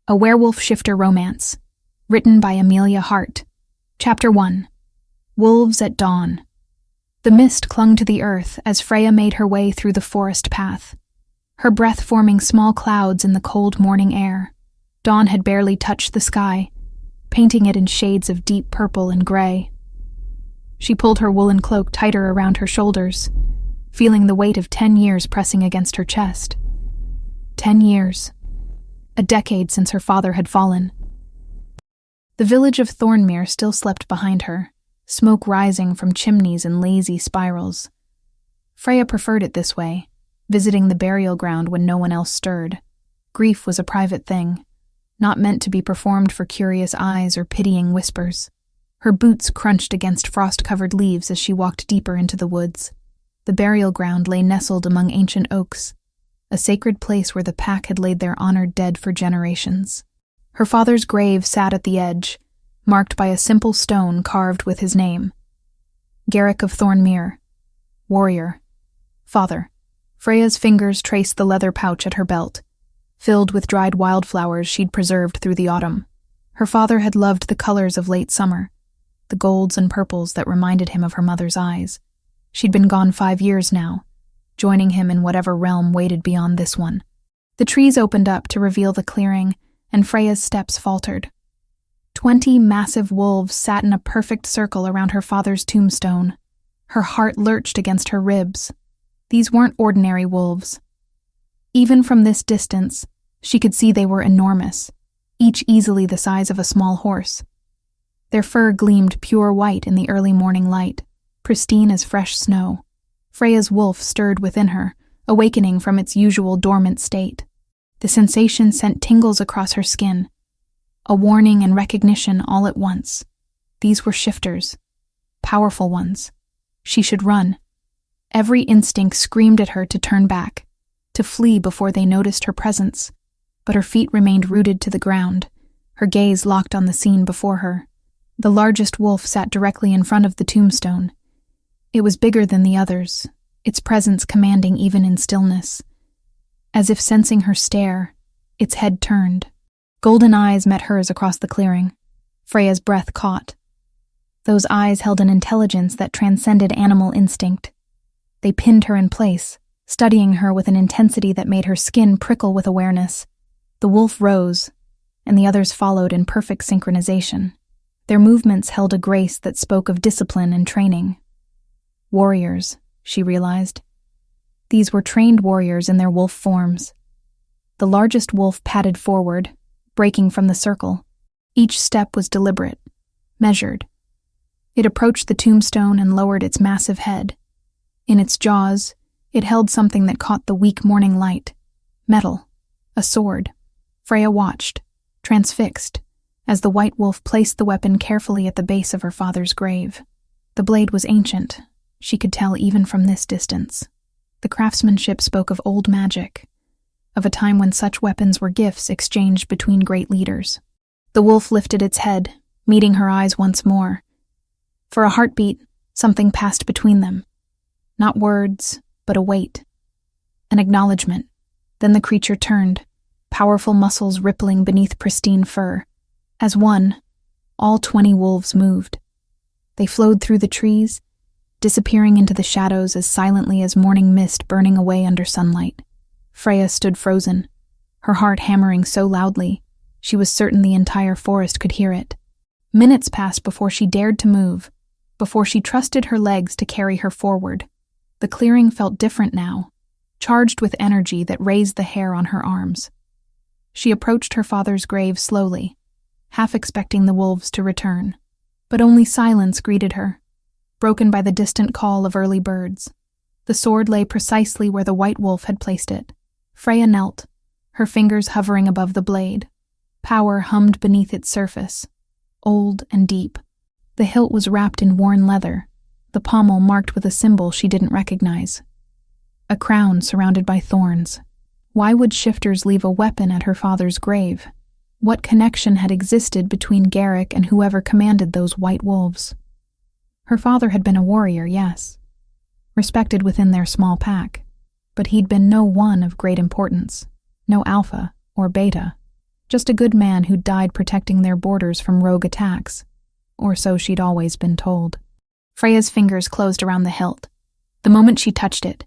A Werewolf Shifter Romance, written by Amelia Hart. Chapter 1. Wolves at Dawn. The mist clung to the earth as Freya made her way through the forest path, her breath forming small clouds in the cold morning air. Dawn had barely touched the sky, painting it in shades of deep purple and gray. She pulled her woolen cloak tighter around her shoulders, feeling the weight of 10 years pressing against her chest. 10 years. A decade since her father had fallen. The village of Thornmere still slept behind her, smoke rising from chimneys in lazy spirals. Freya preferred it this way, visiting the burial ground when no one else stirred. Grief was a private thing, not meant to be performed for curious eyes or pitying whispers. Her boots crunched against frost-covered leaves as she walked deeper into the woods. The burial ground lay nestled among ancient oaks, a sacred place where the pack had laid their honored dead for generations. Her father's grave sat at the edge, marked by a simple stone carved with his name. Garrick of Thornmere. Warrior. Father. Freya's fingers traced the leather pouch at her belt, filled with dried wildflowers she'd preserved through the autumn. Her father had loved the colors of late summer, the golds and purples that reminded him of her mother's eyes. She'd been gone 5 years now, joining him in whatever realm waited beyond this one. The trees opened up to reveal the clearing, and Freya's steps faltered. 20 massive wolves sat in a perfect circle around her father's tombstone. Her heart lurched against her ribs. These weren't ordinary wolves. Even from this distance, she could see they were enormous, each easily the size of a small horse. Their fur gleamed pure white in the early morning light, pristine as fresh snow. Freya's wolf stirred within her, awakening from its usual dormant state. The sensation sent tingles across her skin, a warning and recognition all at once. These were shifters, powerful ones. She should run. Every instinct screamed at her to turn back, to flee before they noticed her presence, but her feet remained rooted to the ground, her gaze locked on the scene before her. The largest wolf sat directly in front of the tombstone. It was bigger than the others, its presence commanding even in stillness. As if sensing her stare, its head turned. Golden eyes met hers across the clearing. Freya's breath caught. Those eyes held an intelligence that transcended animal instinct. They pinned her in place, studying her with an intensity that made her skin prickle with awareness. The wolf rose, and the others followed in perfect synchronization. Their movements held a grace that spoke of discipline and training. Warriors, she realized. These were trained warriors in their wolf forms. The largest wolf padded forward, breaking from the circle. Each step was deliberate, measured. It approached the tombstone and lowered its massive head. In its jaws, it held something that caught the weak morning light. Metal. A sword. Freya watched, transfixed, as the white wolf placed the weapon carefully at the base of her father's grave. The blade was ancient. She could tell even from this distance. The craftsmanship spoke of old magic, of a time when such weapons were gifts exchanged between great leaders. The wolf lifted its head, meeting her eyes once more. For a heartbeat, something passed between them. Not words, but a weight. An acknowledgement. Then the creature turned, powerful muscles rippling beneath pristine fur. As one, all 20 wolves moved. They flowed through the trees, disappearing into the shadows as silently as morning mist burning away under sunlight. Freya stood frozen, her heart hammering so loudly, she was certain the entire forest could hear it. Minutes passed before she dared to move, before she trusted her legs to carry her forward. The clearing felt different now, charged with energy that raised the hair on her arms. She approached her father's grave slowly, half expecting the wolves to return. But only silence greeted her, broken by the distant call of early birds. The sword lay precisely where the white wolf had placed it. Freya knelt, her fingers hovering above the blade. Power hummed beneath its surface, old and deep. The hilt was wrapped in worn leather, the pommel marked with a symbol she didn't recognize. A crown surrounded by thorns. Why would shifters leave a weapon at her father's grave? What connection had existed between Garrick and whoever commanded those white wolves? Her father had been a warrior, yes, respected within their small pack, but he'd been no one of great importance, no alpha or beta. Just a good man who died protecting their borders from rogue attacks. Or so she'd always been told. Freya's fingers closed around the hilt. The moment she touched it,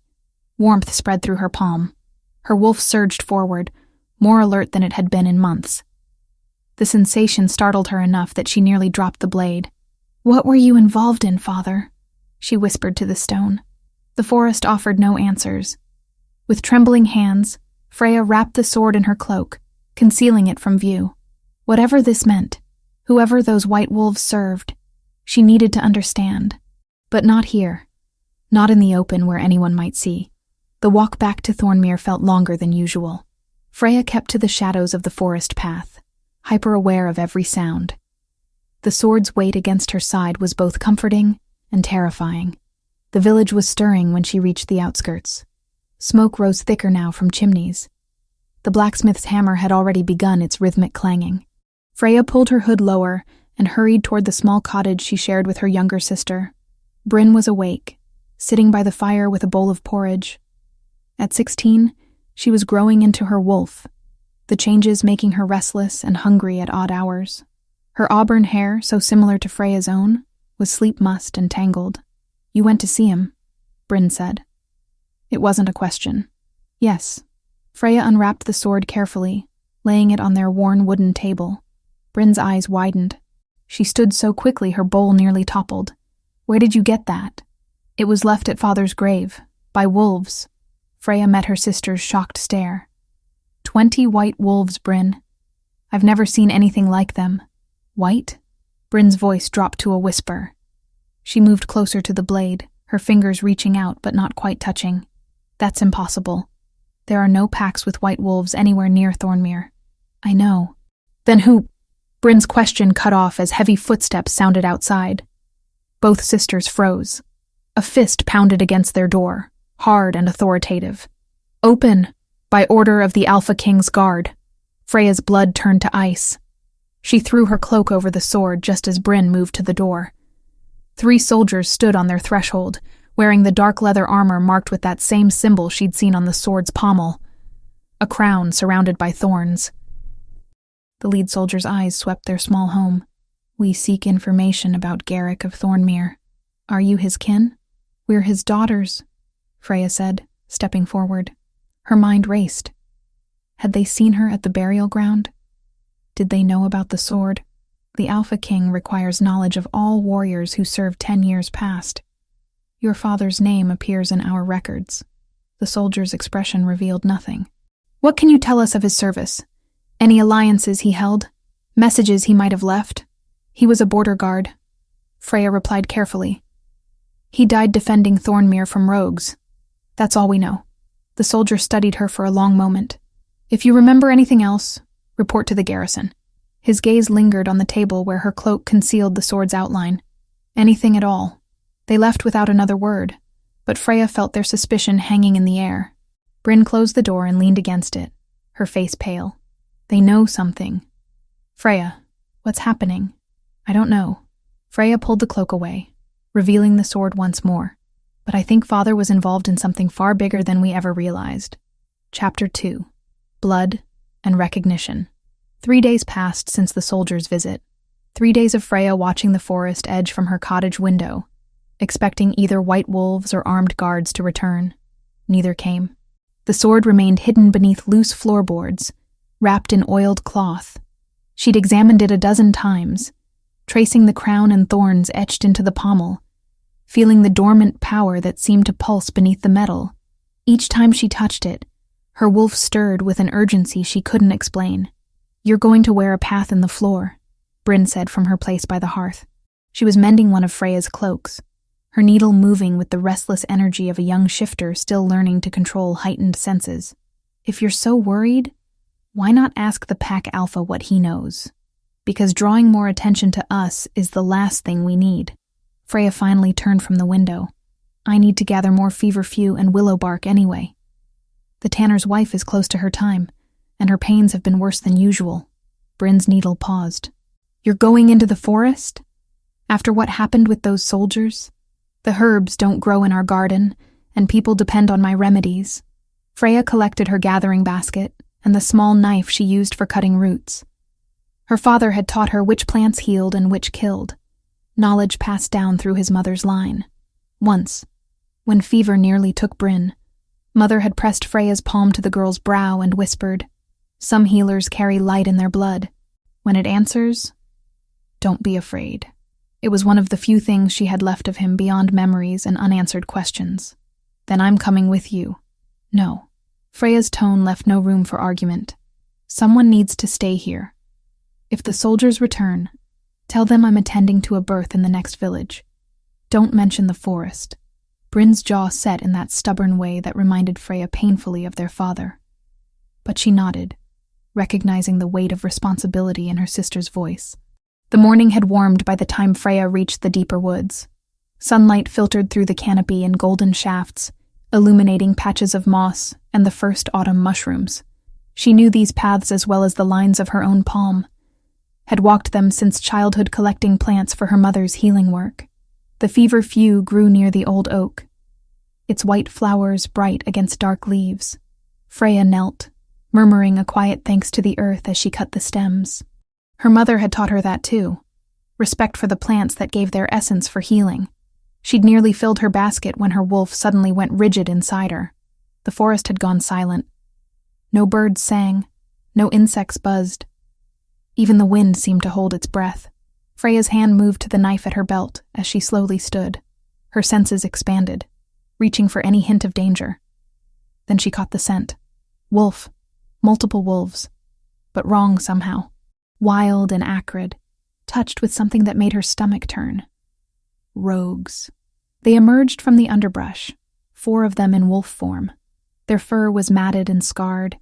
warmth spread through her palm. Her wolf surged forward, more alert than it had been in months. The sensation startled her enough that she nearly dropped the blade. "What were you involved in, Father?" she whispered to the stone. The forest offered no answers. With trembling hands, Freya wrapped the sword in her cloak, concealing it from view. Whatever this meant, whoever those white wolves served, she needed to understand. But not here. Not in the open where anyone might see. The walk back to Thornmere felt longer than usual. Freya kept to the shadows of the forest path, hyper-aware of every sound. The sword's weight against her side was both comforting and terrifying. The village was stirring when she reached the outskirts. Smoke rose thicker now from chimneys. The blacksmith's hammer had already begun its rhythmic clanging. Freya pulled her hood lower and hurried toward the small cottage she shared with her younger sister. Bryn was awake, sitting by the fire with a bowl of porridge. At 16, she was growing into her wolf, the changes making her restless and hungry at odd hours. Her auburn hair, so similar to Freya's own, was sleep-mussed and tangled. "You went to see him," Bryn said. It wasn't a question. "Yes." Freya unwrapped the sword carefully, laying it on their worn wooden table. Bryn's eyes widened. She stood so quickly her bowl nearly toppled. "Where did you get that?" "It was left at Father's grave, by wolves." Freya met her sister's shocked stare. 20 white wolves, Bryn. I've never seen anything like them. White? Bryn's voice dropped to a whisper. She moved closer to the blade, her fingers reaching out but not quite touching. "That's impossible. There are no packs with white wolves anywhere near Thornmere." "I know." "Then who?" Bryn's question cut off as heavy footsteps sounded outside. Both sisters froze. A fist pounded against their door, hard and authoritative. "Open, by order of the Alpha King's guard." Freya's blood turned to ice. She threw her cloak over the sword just as Bryn moved to the door. 3 soldiers stood on their threshold, wearing the dark leather armor marked with that same symbol she'd seen on the sword's pommel. A crown surrounded by thorns. The lead soldier's eyes swept their small home. "We seek information about Garrick of Thornmere. Are you his kin?" "We're his daughters," Freya said, stepping forward. Her mind raced. Had they seen her at the burial ground? Did they know about the sword? The Alpha King requires knowledge of all warriors who served 10 years past. "Your father's name appears in our records." The soldier's expression revealed nothing. "What can you tell us of his service? Any alliances he held? Messages he might have left?" "He was a border guard," Freya replied carefully. "He died defending Thornmere from rogues. That's all we know." The soldier studied her for a long moment. "If you remember anything else, report to the garrison." His gaze lingered on the table where her cloak concealed the sword's outline. "Anything at all." They left without another word, but Freya felt their suspicion hanging in the air. Bryn closed the door and leaned against it, her face pale. "They know something." "Freya, what's happening?" "I don't know." Freya pulled the cloak away, revealing the sword once more. "But I think Father was involved in something far bigger than we ever realized." Chapter 2. Blood and Recognition. 3 days passed since the soldier's visit. 3 days of Freya watching the forest edge from her cottage window, expecting either white wolves or armed guards to return. Neither came. The sword remained hidden beneath loose floorboards, wrapped in oiled cloth. She'd examined it a dozen times, tracing the crown and thorns etched into the pommel, feeling the dormant power that seemed to pulse beneath the metal. Each time she touched it, her wolf stirred with an urgency she couldn't explain. "You're going to wear a path in the floor," Bryn said from her place by the hearth. She was mending one of Freya's cloaks, her needle moving with the restless energy of a young shifter still learning to control heightened senses. "If you're so worried, why not ask the Pack Alpha what he knows? Because drawing more attention to us is the last thing we need." Freya finally turned from the window. "I need to gather more feverfew and willow bark anyway. The tanner's wife is close to her time, and her pains have been worse than usual." Bryn's needle paused. "You're going into the forest? After what happened with those soldiers? The herbs don't grow in our garden, and people depend on my remedies." Freya collected her gathering basket, and the small knife she used for cutting roots. Her father had taught her which plants healed and which killed, knowledge passed down through his mother's line. Once, when fever nearly took Bryn, Mother had pressed Freya's palm to the girl's brow and whispered, "Some healers carry light in their blood. When it answers, don't be afraid." It was one of the few things she had left of him beyond memories and unanswered questions. "Then I'm coming with you." "No." Freya's tone left no room for argument. "Someone needs to stay here. If the soldiers return, tell them I'm attending to a birth in the next village. Don't mention the forest." Bryn's jaw set in that stubborn way that reminded Freya painfully of their father. But she nodded, recognizing the weight of responsibility in her sister's voice. The morning had warmed by the time Freya reached the deeper woods. Sunlight filtered through the canopy in golden shafts, illuminating patches of moss and the first autumn mushrooms. She knew these paths as well as the lines of her own palm, had walked them since childhood collecting plants for her mother's healing work. The feverfew grew near the old oak, its white flowers bright against dark leaves. Freya knelt, murmuring a quiet thanks to the earth as she cut the stems. Her mother had taught her that too, respect for the plants that gave their essence for healing. She'd nearly filled her basket when her wolf suddenly went rigid inside her. The forest had gone silent. No birds sang, no insects buzzed. Even the wind seemed to hold its breath. Freya's hand moved to the knife at her belt as she slowly stood. Her senses expanded, reaching for any hint of danger. Then she caught the scent. Wolf. Multiple wolves. But wrong somehow. Wild and acrid, touched with something that made her stomach turn. Rogues. They emerged from the underbrush, 4 of them in wolf form. Their fur was matted and scarred,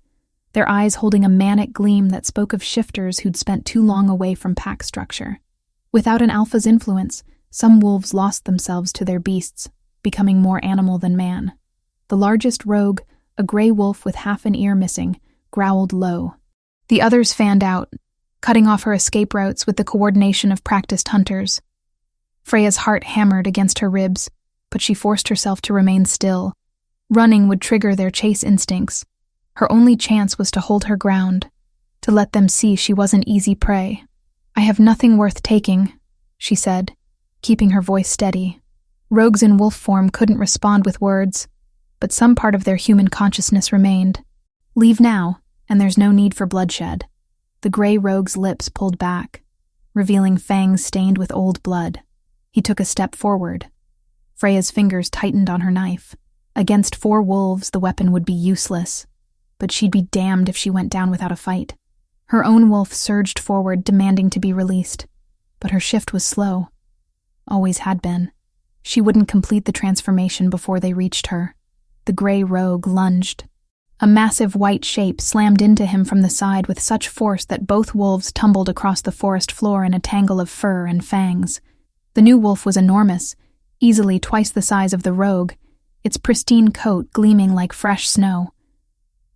their eyes holding a manic gleam that spoke of shifters who'd spent too long away from pack structure. Without an alpha's influence, some wolves lost themselves to their beasts, becoming more animal than man. The largest rogue, a gray wolf with half an ear missing, growled low. The others fanned out, cutting off her escape routes with the coordination of practiced hunters. Freya's heart hammered against her ribs, but she forced herself to remain still. Running would trigger their chase instincts. Her only chance was to hold her ground, to let them see she wasn't easy prey. "I have nothing worth taking," she said, keeping her voice steady. Rogues in wolf form couldn't respond with words, but some part of their human consciousness remained. "Leave now, and there's no need for bloodshed." The gray rogue's lips pulled back, revealing fangs stained with old blood. He took a step forward. Freya's fingers tightened on her knife. Against 4 wolves, the weapon would be useless, but she'd be damned if she went down without a fight. Her own wolf surged forward, demanding to be released, but her shift was slow. Always had been. She wouldn't complete the transformation before they reached her. The gray rogue lunged. A massive white shape slammed into him from the side with such force that both wolves tumbled across the forest floor in a tangle of fur and fangs. The new wolf was enormous, easily twice the size of the rogue, its pristine coat gleaming like fresh snow.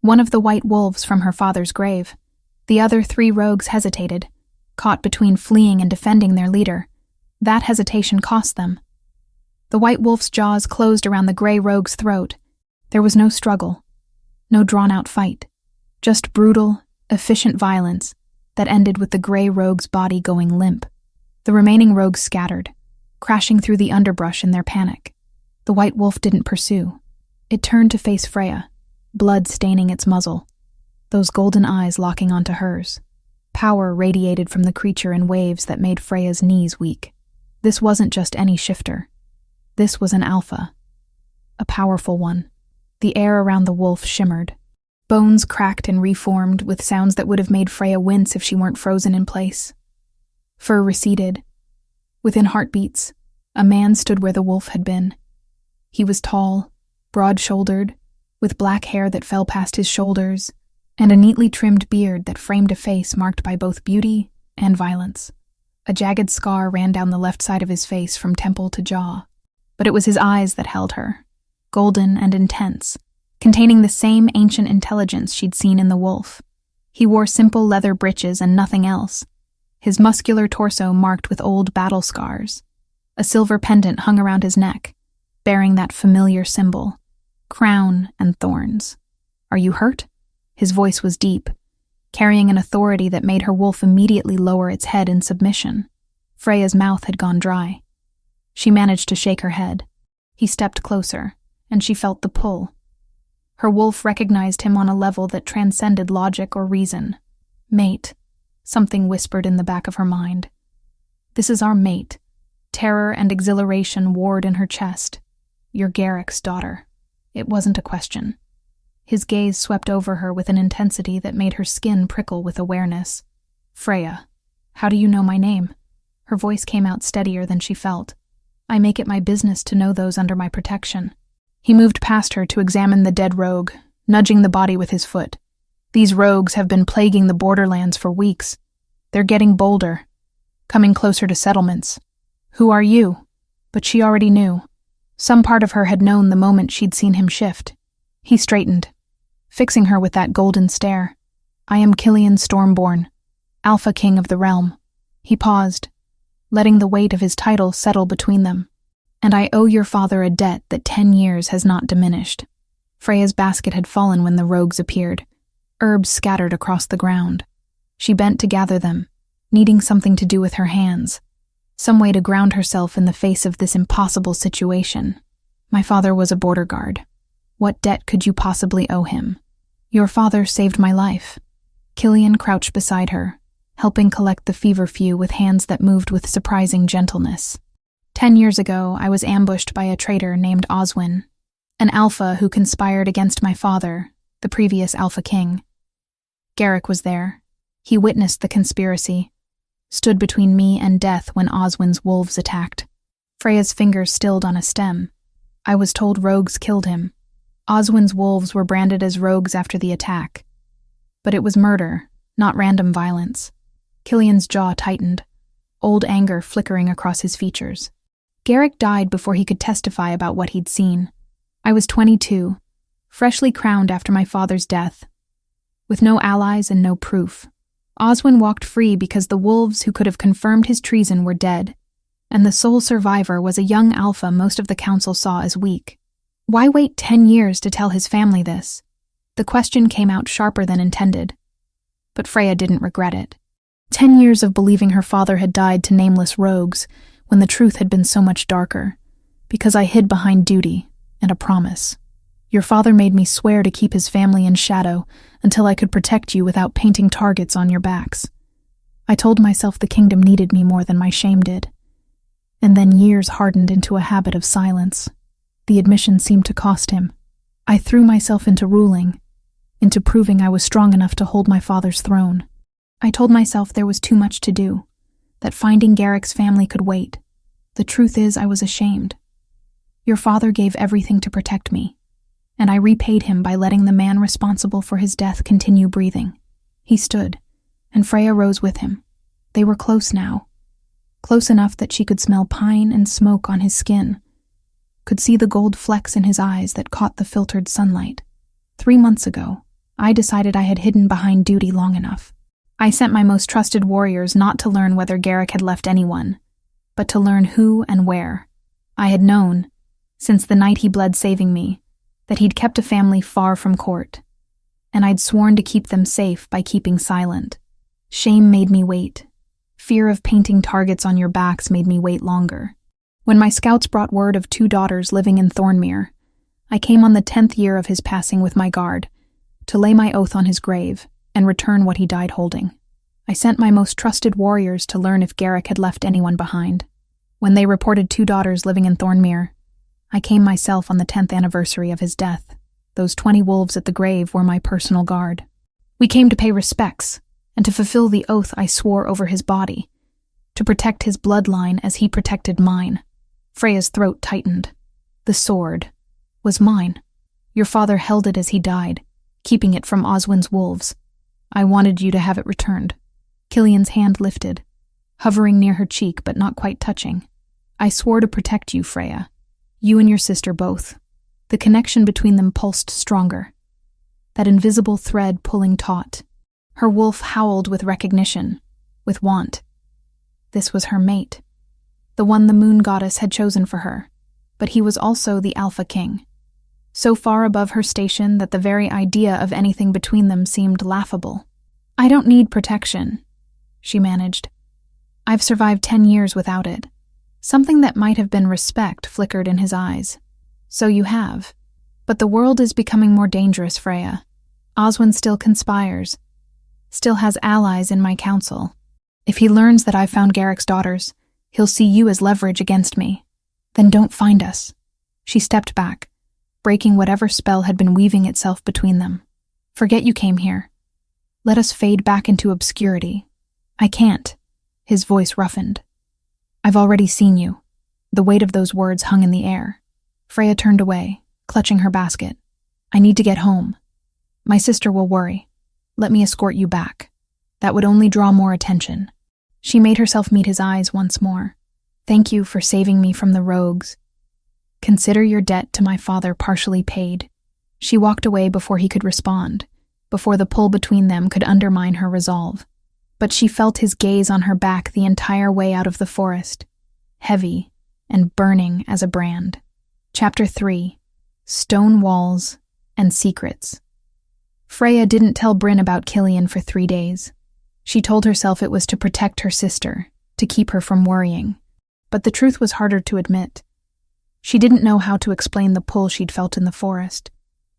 One of the white wolves from her father's grave. The other 3 rogues hesitated, caught between fleeing and defending their leader. That hesitation cost them. The white wolf's jaws closed around the gray rogue's throat. There was no struggle, no drawn-out fight, just brutal, efficient violence that ended with the gray rogue's body going limp. The remaining rogues scattered, crashing through the underbrush in their panic. The white wolf didn't pursue. It turned to face Freya, blood staining its muzzle, those golden eyes locking onto hers. Power radiated from the creature in waves that made Freya's knees weak. This wasn't just any shifter. This was an alpha, a powerful one. The air around the wolf shimmered. Bones cracked and reformed with sounds that would have made Freya wince if she weren't frozen in place. Fur receded. Within heartbeats, a man stood where the wolf had been. He was tall, broad-shouldered, with black hair that fell past his shoulders, and a neatly trimmed beard that framed a face marked by both beauty and violence. A jagged scar ran down the left side of his face from temple to jaw, but it was his eyes that held her, golden and intense, containing the same ancient intelligence she'd seen in the wolf. He wore simple leather breeches and nothing else, his muscular torso marked with old battle scars. A silver pendant hung around his neck, bearing that familiar symbol, crown and thorns. "Are you hurt?" His voice was deep, carrying an authority that made her wolf immediately lower its head in submission. Freya's mouth had gone dry. She managed to shake her head. He stepped closer, and she felt the pull. Her wolf recognized him on a level that transcended logic or reason. Mate, something whispered in the back of her mind. This is our mate. Terror and exhilaration warred in her chest. You're Garrick's daughter. It wasn't a question. His gaze swept over her with an intensity that made her skin prickle with awareness. Freya, how do you know my name? Her voice came out steadier than she felt. I make it my business to know those under my protection. He moved past her to examine the dead rogue, nudging the body with his foot. These rogues have been plaguing the borderlands for weeks. They're getting bolder, coming closer to settlements. Who are you? But she already knew. Some part of her had known the moment she'd seen him shift. He straightened, fixing her with that golden stare. I am Killian Stormborn, Alpha King of the Realm. He paused, letting the weight of his title settle between them. And I owe your father a debt that 10 years has not diminished. Freya's basket had fallen when the rogues appeared, herbs scattered across the ground. She bent to gather them, needing something to do with her hands, some way to ground herself in the face of this impossible situation. My father was a border guard. What debt could you possibly owe him? Your father saved my life. Killian crouched beside her, helping collect the feverfew with hands that moved with surprising gentleness. 10 years ago, I was ambushed by a traitor named Oswin, an alpha who conspired against my father, the previous Alpha King. Garrick was there. He witnessed the conspiracy, stood between me and death when Oswin's wolves attacked. Freya's fingers stilled on a stem. I was told rogues killed him. Oswin's wolves were branded as rogues after the attack. But it was murder, not random violence. Killian's jaw tightened, old anger flickering across his features. Garrick died before he could testify about what he'd seen. I was 22, freshly crowned after my father's death, with no allies and no proof. Oswin walked free because the wolves who could have confirmed his treason were dead, and the sole survivor was a young alpha most of the council saw as weak. Why wait 10 years to tell his family this? The question came out sharper than intended, but Freya didn't regret it. 10 years of believing her father had died to nameless rogues, when the truth had been so much darker, because I hid behind duty and a promise. Your father made me swear to keep his family in shadow until I could protect you without painting targets on your backs. I told myself the kingdom needed me more than my shame did. And then years hardened into a habit of silence. The admission seemed to cost him. I threw myself into ruling, into proving I was strong enough to hold my father's throne. I told myself there was too much to do, that finding Garrick's family could wait. The truth is, I was ashamed. Your father gave everything to protect me, and I repaid him by letting the man responsible for his death continue breathing. He stood, and Freya rose with him. They were close now, close enough that she could smell pine and smoke on his skin, could see the gold flecks in his eyes that caught the filtered sunlight. 3 months ago, I decided I had hidden behind duty long enough. I sent my most trusted warriors not to learn whether Garrick had left anyone, but to learn who and where. I had known, since the night he bled saving me, that he'd kept a family far from court, and I'd sworn to keep them safe by keeping silent. Shame made me wait. Fear of painting targets on your backs made me wait longer. When my scouts brought word of 2 daughters living in Thornmere, I came on the 10th year of his passing with my guard, to lay my oath on his grave and return what he died holding. I sent my most trusted warriors to learn if Garrick had left anyone behind. When they reported 2 daughters living in Thornmere, I came myself on the 10th anniversary of his death. Those 20 wolves at the grave were my personal guard. We came to pay respects, and to fulfill the oath I swore over his body, to protect his bloodline as he protected mine. Freya's throat tightened. The sword was mine. Your father held it as he died, keeping it from Oswin's wolves. I wanted you to have it returned. Killian's hand lifted, hovering near her cheek but not quite touching. I swore to protect you, Freya. You and your sister both. The connection between them pulsed stronger, that invisible thread pulling taut. Her wolf howled with recognition, with want. This was her mate, the one the moon goddess had chosen for her, but he was also the Alpha King. so far above her station that the very idea of anything between them seemed laughable. "I don't need protection," she managed. "I've survived 10 years without it." Something that might have been respect flickered in his eyes. "So you have. But the world is becoming more dangerous, Freya. Oswin still conspires, still has allies in my council. If he learns that I've found Garrick's daughters, he'll see you as leverage against me. Then don't find us." She stepped back, breaking whatever spell had been weaving itself between them. "Forget you came here. Let us fade back into obscurity." "I can't." His voice roughened. "I've already seen you." The weight of those words hung in the air. Freya turned away, clutching her basket. "I need to get home. My sister will worry. Let me escort you back. That would only draw more attention." She made herself meet his eyes once more. "Thank you for saving me from the rogues. Consider your debt to my father partially paid." She walked away before he could respond, before the pull between them could undermine her resolve. But she felt his gaze on her back the entire way out of the forest, heavy and burning as a brand. Chapter 3. Stone Walls and Secrets. Freya didn't tell Bryn about Killian for 3 days. She told herself it was to protect her sister, to keep her from worrying. But the truth was harder to admit. She didn't know how to explain the pull she'd felt in the forest,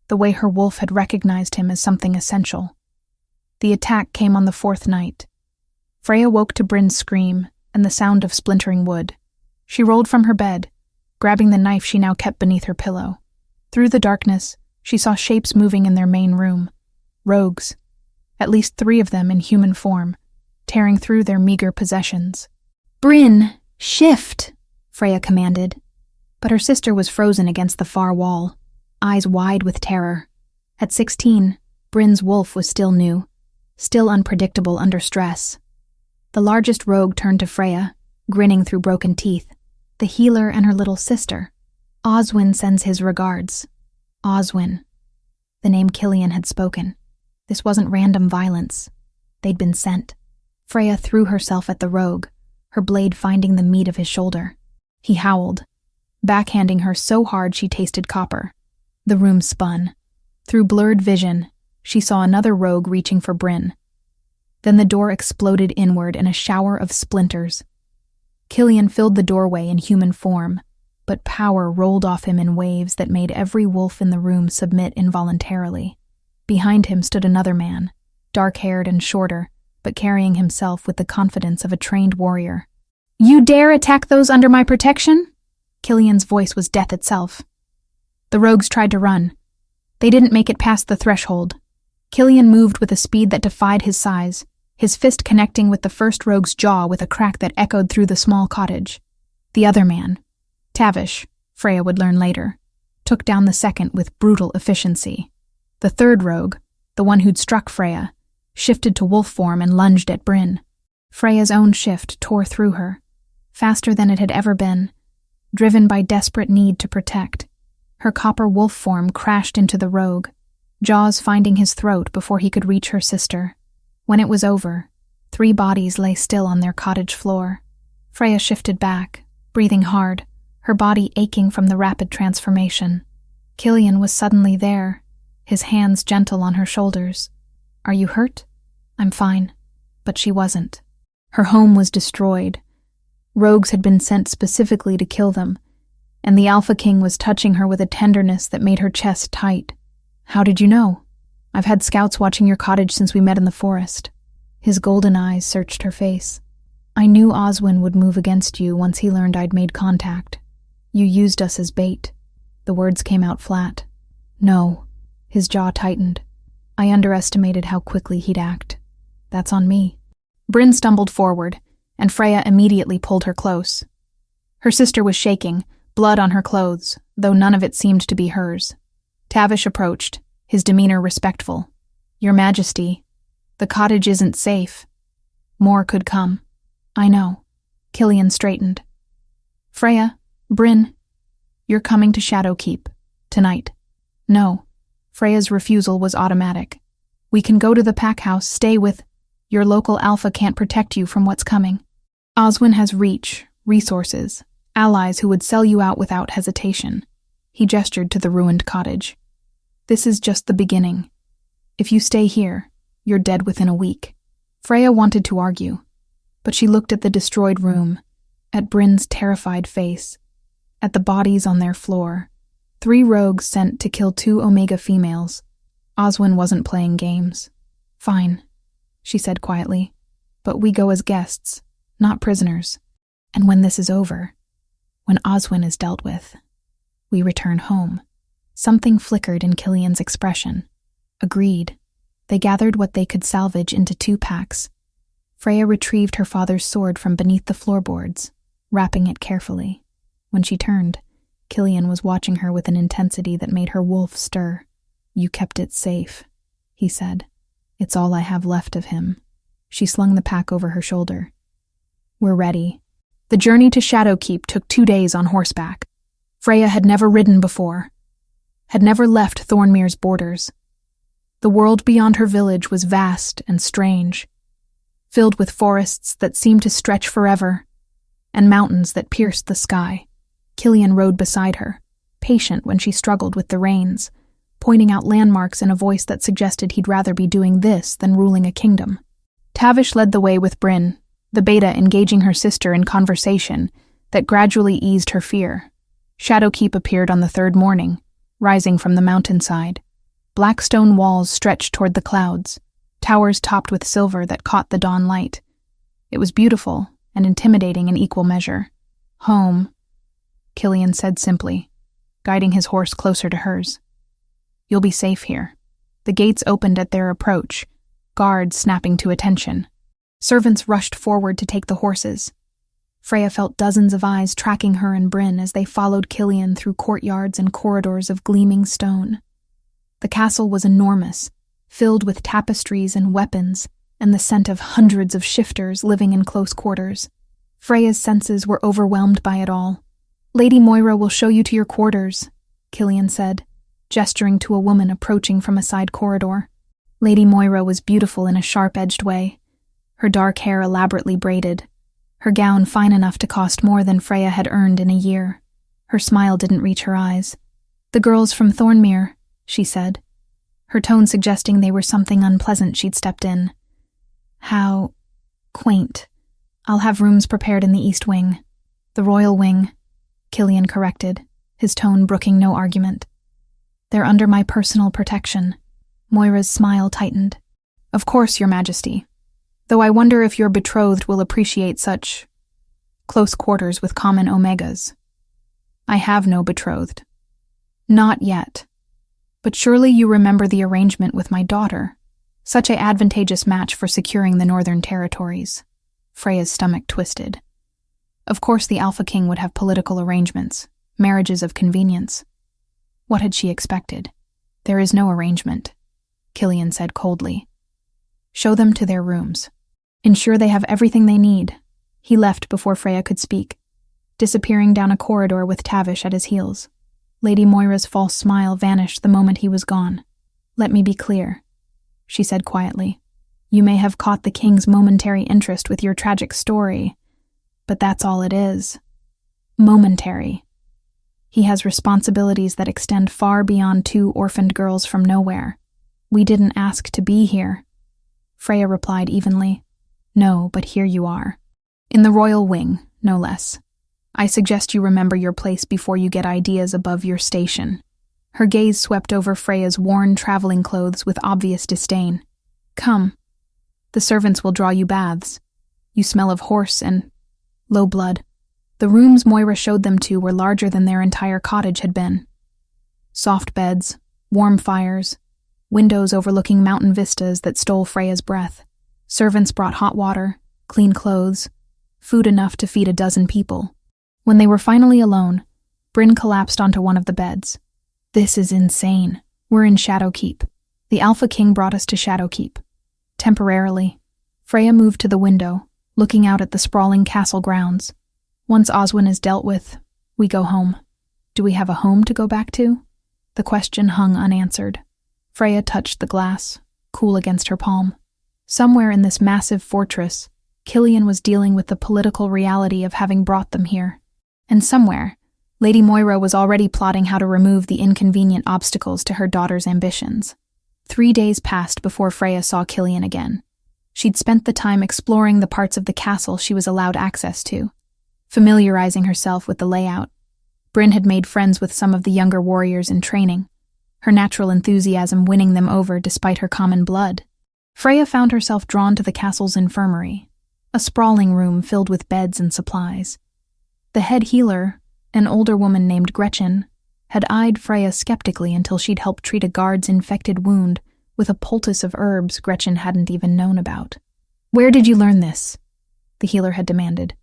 the way her wolf had recognized him as something essential. The attack came on the 4th night. Freya woke to Bryn's scream and the sound of splintering wood. She rolled from her bed, grabbing the knife she now kept beneath her pillow. Through the darkness, she saw shapes moving in their main room. Rogues. At least 3 of them in human form, tearing through their meager possessions. "Bryn, shift!" Freya commanded. But her sister was frozen against the far wall, eyes wide with terror. At 16, Bryn's wolf was still new, still unpredictable under stress. The largest rogue turned to Freya, grinning through broken teeth. The healer and her little sister. "Oswin sends his regards." Oswin. The name Killian had spoken. This wasn't random violence. They'd been sent. Freya threw herself at the rogue, her blade finding the meat of his shoulder. He howled, backhanding her so hard she tasted copper. The room spun. Through blurred vision, she saw another rogue reaching for Bryn. Then the door exploded inward in a shower of splinters. Killian filled the doorway in human form, but power rolled off him in waves that made every wolf in the room submit involuntarily. Behind him stood another man, dark-haired and shorter, but carrying himself with the confidence of a trained warrior. "You dare attack those under my protection?" Killian's voice was death itself. The rogues tried to run. They didn't make it past the threshold. Killian moved with a speed that defied his size, his fist connecting with the first rogue's jaw with a crack that echoed through the small cottage. The other man, Tavish, Freya would learn later, took down the second with brutal efficiency. The third rogue, the one who'd struck Freya, shifted to wolf form and lunged at Bryn. Freya's own shift tore through her, faster than it had ever been, driven by desperate need to protect. Her copper wolf form crashed into the rogue, jaws finding his throat before he could reach her sister. When it was over, 3 bodies lay still on their cottage floor. Freya shifted back, breathing hard, her body aching from the rapid transformation. Killian was suddenly there, his hands gentle on her shoulders. "Are you hurt?" "I'm fine." But she wasn't. Her home was destroyed. Rogues had been sent specifically to kill them, and the Alpha King was touching her with a tenderness that made her chest tight. "How did you know?" "I've had scouts watching your cottage since we met in the forest." His golden eyes searched her face. "I knew Oswin would move against you once he learned I'd made contact. You used us as bait." The words came out flat. "No." His jaw tightened. "I underestimated how quickly he'd act. That's on me." Bryn stumbled forward, and Freya immediately pulled her close. Her sister was shaking, blood on her clothes, though none of it seemed to be hers. Tavish approached, his demeanor respectful. "Your Majesty, the cottage isn't safe. More could come." "I know." Killian straightened. "Freya, Bryn, you're coming to Shadowkeep, tonight." "No." Freya's refusal was automatic. "We can go to the pack house, stay with... Your local alpha can't protect you from what's coming. Oswin has reach, resources, allies who would sell you out without hesitation. He gestured to the ruined cottage. "This is just the beginning. If you stay here, you're dead within a week." Freya wanted to argue, but she looked at the destroyed room, at Bryn's terrified face, at the bodies on their floor. 3 rogues sent to kill 2 Omega females. Oswin wasn't playing games. "Fine," she said quietly, "but we go as guests, not prisoners. And when this is over, when Oswin is dealt with, we return home." Something flickered in Killian's expression. Agreed. They gathered what they could salvage into 2 packs. Freya retrieved her father's sword from beneath the floorboards, wrapping it carefully. When she turned, Killian was watching her with an intensity that made her wolf stir. "You kept it safe," he said. "It's all I have left of him." She slung the pack over her shoulder. "We're ready." The journey to Shadowkeep took 2 days on horseback. Freya had never ridden before, had never left Thornmere's borders. The world beyond her village was vast and strange, filled with forests that seemed to stretch forever, and mountains that pierced the sky. Killian rode beside her, patient when she struggled with the reins, pointing out landmarks in a voice that suggested he'd rather be doing this than ruling a kingdom. Tavish led the way with Bryn, the beta engaging her sister in conversation that gradually eased her fear. Shadowkeep appeared on the 3rd morning, rising from the mountainside. Black stone walls stretched toward the clouds, towers topped with silver that caught the dawn light. It was beautiful and intimidating in equal measure. "Home," Killian said simply, guiding his horse closer to hers. "You'll be safe here." The gates opened at their approach, guards snapping to attention. Servants rushed forward to take the horses. Freya felt dozens of eyes tracking her and Bryn as they followed Killian through courtyards and corridors of gleaming stone. The castle was enormous, filled with tapestries and weapons, and the scent of hundreds of shifters living in close quarters. Freya's senses were overwhelmed by it all. "Lady Moira will show you to your quarters," Killian said, gesturing to a woman approaching from a side corridor. Lady Moira was beautiful in a sharp-edged way, her dark hair elaborately braided, her gown fine enough to cost more than Freya had earned in a year. Her smile didn't reach her eyes. "The girls from Thornmere," she said, her tone suggesting they were something unpleasant she'd stepped in. "How quaint. I'll have rooms prepared in the East Wing." "The Royal Wing," Killian corrected, his tone brooking no argument. "They're under my personal protection." Moira's smile tightened. "Of course, Your Majesty. Though I wonder if your betrothed will appreciate such close quarters with common Omegas." "I have no betrothed." "Not yet. But surely you remember the arrangement with my daughter. Such an advantageous match for securing the Northern Territories." Freya's stomach twisted. Of course the Alpha King would have political arrangements, marriages of convenience. What had she expected? "There is no arrangement," Killian said coldly. "Show them to their rooms. Ensure they have everything they need." He left before Freya could speak, disappearing down a corridor with Tavish at his heels. Lady Moira's false smile vanished the moment he was gone. "Let me be clear," she said quietly. "You may have caught the king's momentary interest with your tragic story, but that's all it is. Momentary. He has responsibilities that extend far beyond 2 orphaned girls from nowhere. We didn't ask to be here." Freya replied evenly. "No, but here you are. In the Royal Wing, no less. I suggest you remember your place before you get ideas above your station." Her gaze swept over Freya's worn traveling clothes with obvious disdain. "Come. The servants will draw you baths. You smell of horse and low blood." The rooms Moira showed them to were larger than their entire cottage had been. Soft beds, warm fires, windows overlooking mountain vistas that stole Freya's breath. Servants brought hot water, clean clothes, food enough to feed a dozen people. When they were finally alone, Bryn collapsed onto one of the beds. "This is insane. We're in Shadowkeep. The Alpha King brought us to Shadowkeep. Temporarily." Freya moved to the window, looking out at the sprawling castle grounds. "Once Oswin is dealt with, we go home." "Do we have a home to go back to?" The question hung unanswered. Freya touched the glass, cool against her palm. Somewhere in this massive fortress, Killian was dealing with the political reality of having brought them here. And somewhere, Lady Moira was already plotting how to remove the inconvenient obstacles to her daughter's ambitions. 3 days passed before Freya saw Killian again. She'd spent the time exploring the parts of the castle she was allowed access to, familiarizing herself with the layout. Brynn had made friends with some of the younger warriors in training, her natural enthusiasm winning them over despite her common blood. Freya found herself drawn to the castle's infirmary, a sprawling room filled with beds and supplies. The head healer, an older woman named Gretchen, had eyed Freya skeptically until she'd helped treat a guard's infected wound with a poultice of herbs Gretchen hadn't even known about. "Where did you learn this?" the healer had demanded.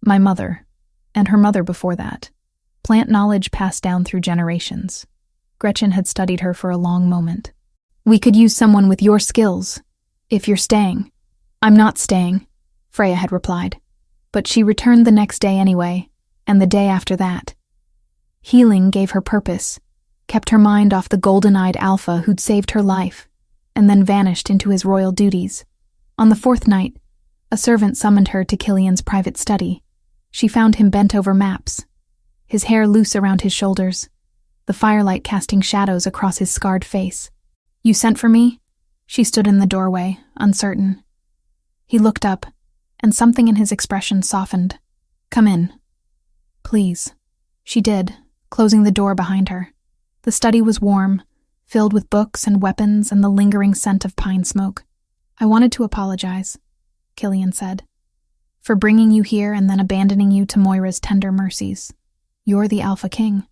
"My mother, and her mother before that. Plant knowledge passed down through generations." Gretchen had studied her for a long moment. "We could use someone with your skills, if you're staying." "I'm not staying," Freya had replied. But she returned the next day anyway, and the day after that. Healing gave her purpose, kept her mind off the golden-eyed alpha who'd saved her life, and then vanished into his royal duties. On the 4th night, a servant summoned her to Killian's private study. She found him bent over maps, his hair loose around his shoulders, the firelight casting shadows across his scarred face. "You sent for me?" She stood in the doorway, uncertain. He looked up, and something in his expression softened. "Come in." "Please." She did, closing the door behind her. The study was warm, filled with books and weapons and the lingering scent of pine smoke. "I wanted to apologize," Killian said, "for bringing you here and then abandoning you to Moira's tender mercies. You're the Alpha King.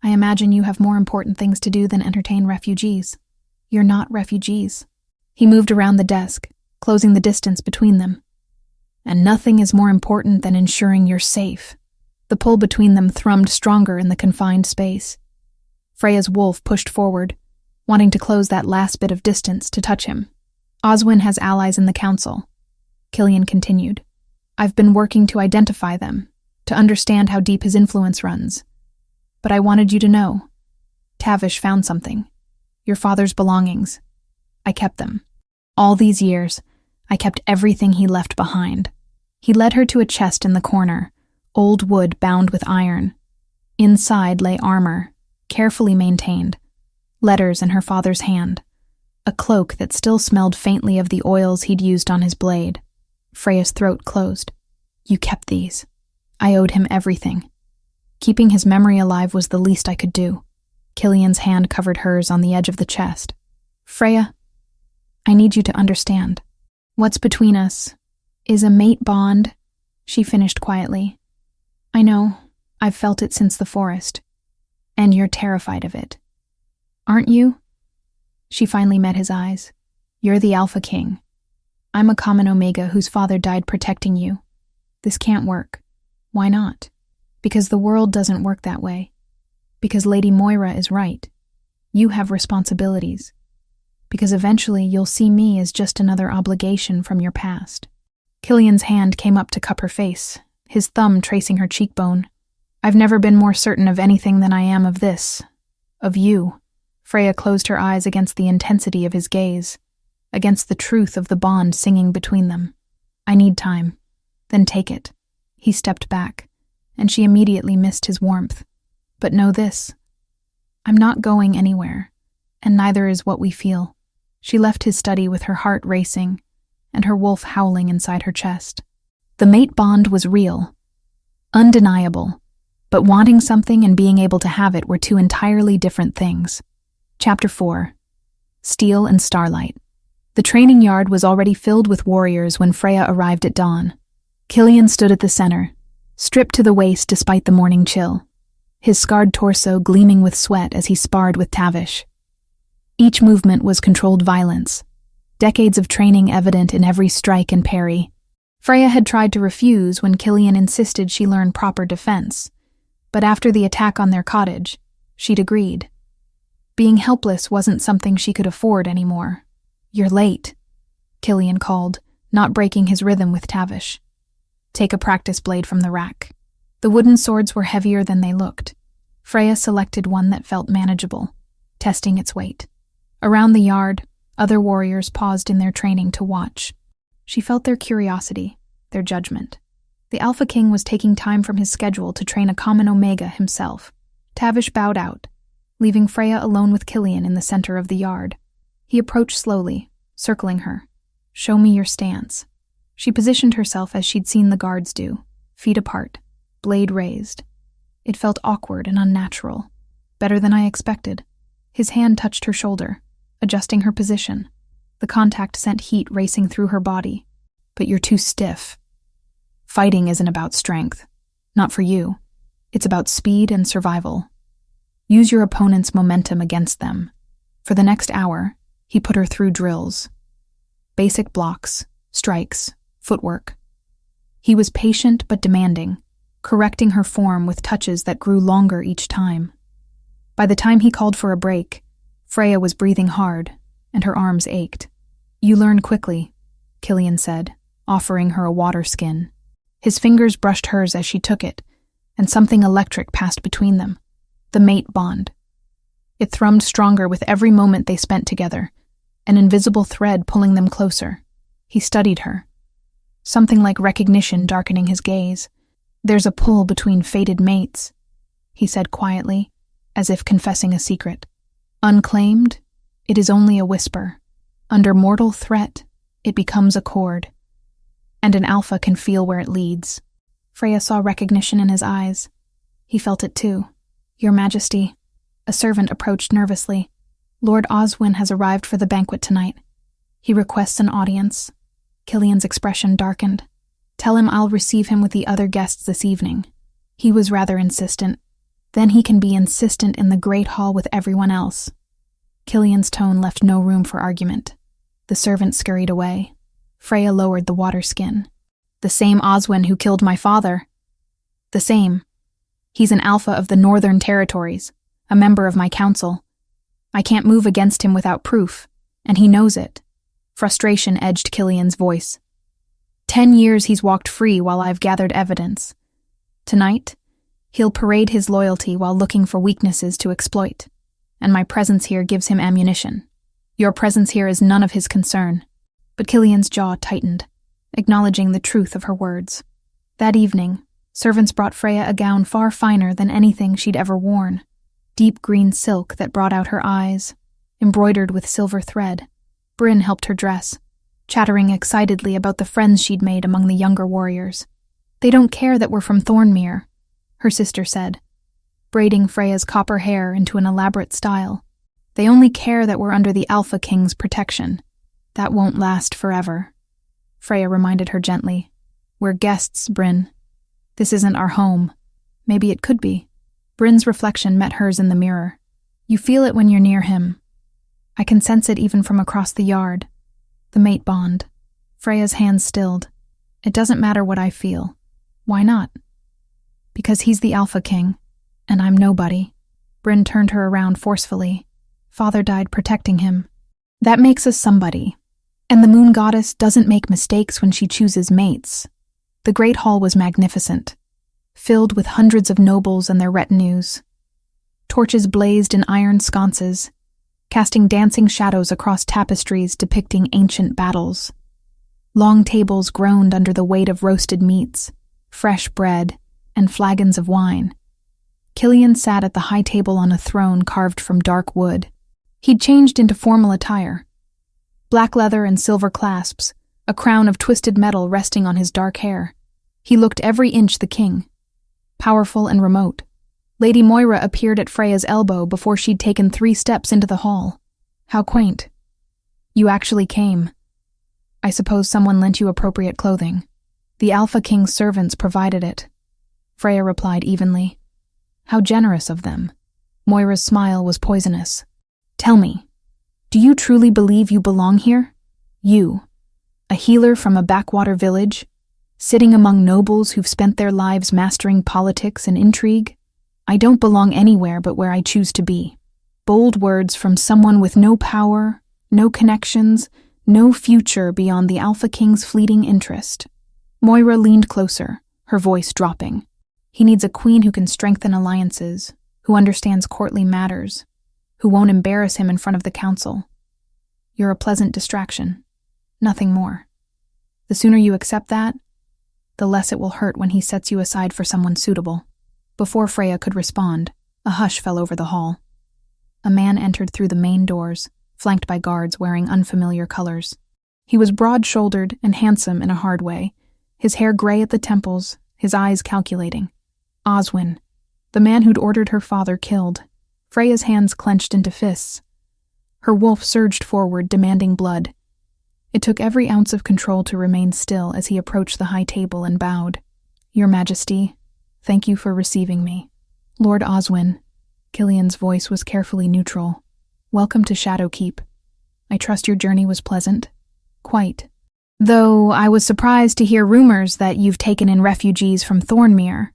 I imagine you have more important things to do than entertain refugees. You're not refugees." He moved around the desk, closing the distance between them. "And nothing is more important than ensuring you're safe." The pull between them thrummed stronger in the confined space. Freya's wolf pushed forward, wanting to close that last bit of distance to touch him. "Oswin has allies in the council," Killian continued. "I've been working to identify them, to understand how deep his influence runs. But I wanted you to know. Tavish found something. Your father's belongings. I kept them. All these years, I kept everything he left behind." He led her to a chest in the corner, old wood bound with iron. Inside lay armor, carefully maintained, letters in her father's hand, a cloak that still smelled faintly of the oils he'd used on his blade. Freya's throat closed. "You kept these. I owed him everything. Keeping his memory alive was the least I could do." Killian's hand covered hers on the edge of the chest. "Freya, I need you to understand. What's between us is a mate bond," she finished quietly. "I know, I've felt it since the forest. And you're terrified of it. Aren't you?" She finally met his eyes. "You're the Alpha King. I'm a common Omega whose father died protecting you. This can't work. Why not? Because the world doesn't work that way. Because Lady Moira is right. You have responsibilities. Because eventually you'll see me as just another obligation from your past." Killian's hand came up to cup her face, his thumb tracing her cheekbone. "I've never been more certain of anything than I am of this. Of you." Freya closed her eyes against the intensity of his gaze, against the truth of the bond singing between them. "I need time. Then take it." He stepped back, and she immediately missed his warmth. "But know this. I'm not going anywhere, and neither is what we feel." She left his study with her heart racing, and her wolf howling inside her chest. The mate bond was real, undeniable, but wanting something and being able to have it were two entirely different things. Chapter 4. Steel and Starlight. The training yard was already filled with warriors when Freya arrived at dawn. Killian stood at the center, stripped to the waist despite the morning chill, his scarred torso gleaming with sweat as he sparred with Tavish. Each movement was controlled violence, decades of training evident in every strike and parry. Freya had tried to refuse when Killian insisted she learn proper defense, but after the attack on their cottage, she'd agreed. Being helpless wasn't something she could afford anymore. "You're late," Killian called, not breaking his rhythm with Tavish. "Take a practice blade from the rack." The wooden swords were heavier than they looked. Freya selected one that felt manageable, testing its weight. Around the yard, other warriors paused in their training to watch. She felt their curiosity, their judgment. The Alpha King was taking time from his schedule to train a common Omega himself. Tavish bowed out, leaving Freya alone with Killian in the center of the yard. He approached slowly, circling her. "Show me your stance." She positioned herself as she'd seen the guards do, feet apart, blade raised. It felt awkward and unnatural, better than I expected. His hand touched her shoulder, adjusting her position. The contact sent heat racing through her body. "But you're too stiff. Fighting isn't about strength. Not for you. It's about speed and survival. Use your opponent's momentum against them." For the next hour, he put her through drills. Basic blocks, strikes, footwork. He was patient but demanding, correcting her form with touches that grew longer each time. By the time he called for a break, Freya was breathing hard, and her arms ached. "You learn quickly," Killian said, offering her a water skin. His fingers brushed hers as she took it, and something electric passed between them. The mate bond. It thrummed stronger with every moment they spent together, an invisible thread pulling them closer. He studied her, something like recognition darkening his gaze. "There's a pull between fated mates," he said quietly, as if confessing a secret. "Unclaimed, it is only a whisper. Under mortal threat, it becomes a cord. And an alpha can feel where it leads." Freya saw recognition in his eyes. He felt it too. "Your Majesty," a servant approached nervously. "Lord Oswin has arrived for the banquet tonight. He requests an audience." Killian's expression darkened. "Tell him I'll receive him with the other guests this evening." He was rather insistent. "Then he can be insistent in the great hall with everyone else." Killian's tone left no room for argument. The servant scurried away. Freya lowered the water skin. "The same Oswin who killed my father." "The same. He's an alpha of the Northern Territories, a member of my council. I can't move against him without proof, and he knows it." Frustration edged Killian's voice. 10 years he's walked free while I've gathered evidence. Tonight, he'll parade his loyalty while looking for weaknesses to exploit, and my presence here gives him ammunition. Your presence here is none of his concern." But Killian's jaw tightened, acknowledging the truth of her words. That evening, servants brought Freya a gown far finer than anything she'd ever worn. Deep green silk that brought out her eyes, embroidered with silver thread. Bryn helped her dress, chattering excitedly about the friends she'd made among the younger warriors. "They don't care that we're from Thornmere," her sister said, braiding Freya's copper hair into an elaborate style. "They only care that we're under the Alpha King's protection. That won't last forever." Freya reminded her gently. "We're guests, Bryn. This isn't our home." Maybe it could be. Bryn's reflection met hers in the mirror. "You feel it when you're near him. I can sense it even from across the yard." The mate bond. Freya's hands stilled. "It doesn't matter what I feel." "Why not?" "Because he's the Alpha King, and I'm nobody." Bryn turned her around forcefully. "Father died protecting him. That makes us somebody. And the moon goddess doesn't make mistakes when she chooses mates." The great hall was magnificent, filled with hundreds of nobles and their retinues. Torches blazed in iron sconces, casting dancing shadows across tapestries depicting ancient battles. Long tables groaned under the weight of roasted meats, fresh bread, and flagons of wine. Killian sat at the high table on a throne carved from dark wood. He'd changed into formal attire. Black leather and silver clasps, a crown of twisted metal resting on his dark hair. He looked every inch the king. Powerful and remote. Lady Moira appeared at Freya's elbow before she'd taken 3 steps into the hall. "How quaint. You actually came. I suppose someone lent you appropriate clothing." "The Alpha King's servants provided it," Freya replied evenly. "How generous of them." Moira's smile was poisonous. "Tell me, do you truly believe you belong here? You, a healer from a backwater village, sitting among nobles who've spent their lives mastering politics and intrigue? I don't belong anywhere but where I choose to be." Bold words from someone with no power, no connections, no future beyond the Alpha King's fleeting interest. Moira leaned closer, her voice dropping. "He needs a queen who can strengthen alliances, who understands courtly matters, who won't embarrass him in front of the council. You're a pleasant distraction. Nothing more. The sooner you accept that, the less it will hurt when he sets you aside for someone suitable." Before Freya could respond, a hush fell over the hall. A man entered through the main doors, flanked by guards wearing unfamiliar colors. He was broad-shouldered and handsome in a hard way, his hair gray at the temples, his eyes calculating. Oswin, the man who'd ordered her father killed. Freya's hands clenched into fists. Her wolf surged forward, demanding blood. It took every ounce of control to remain still as he approached the high table and bowed. "Your Majesty, thank you for receiving me." "Lord Oswin," Killian's voice was carefully neutral. "Welcome to Shadowkeep. I trust your journey was pleasant." "Quite. Though I was surprised to hear rumors that you've taken in refugees from Thornmere."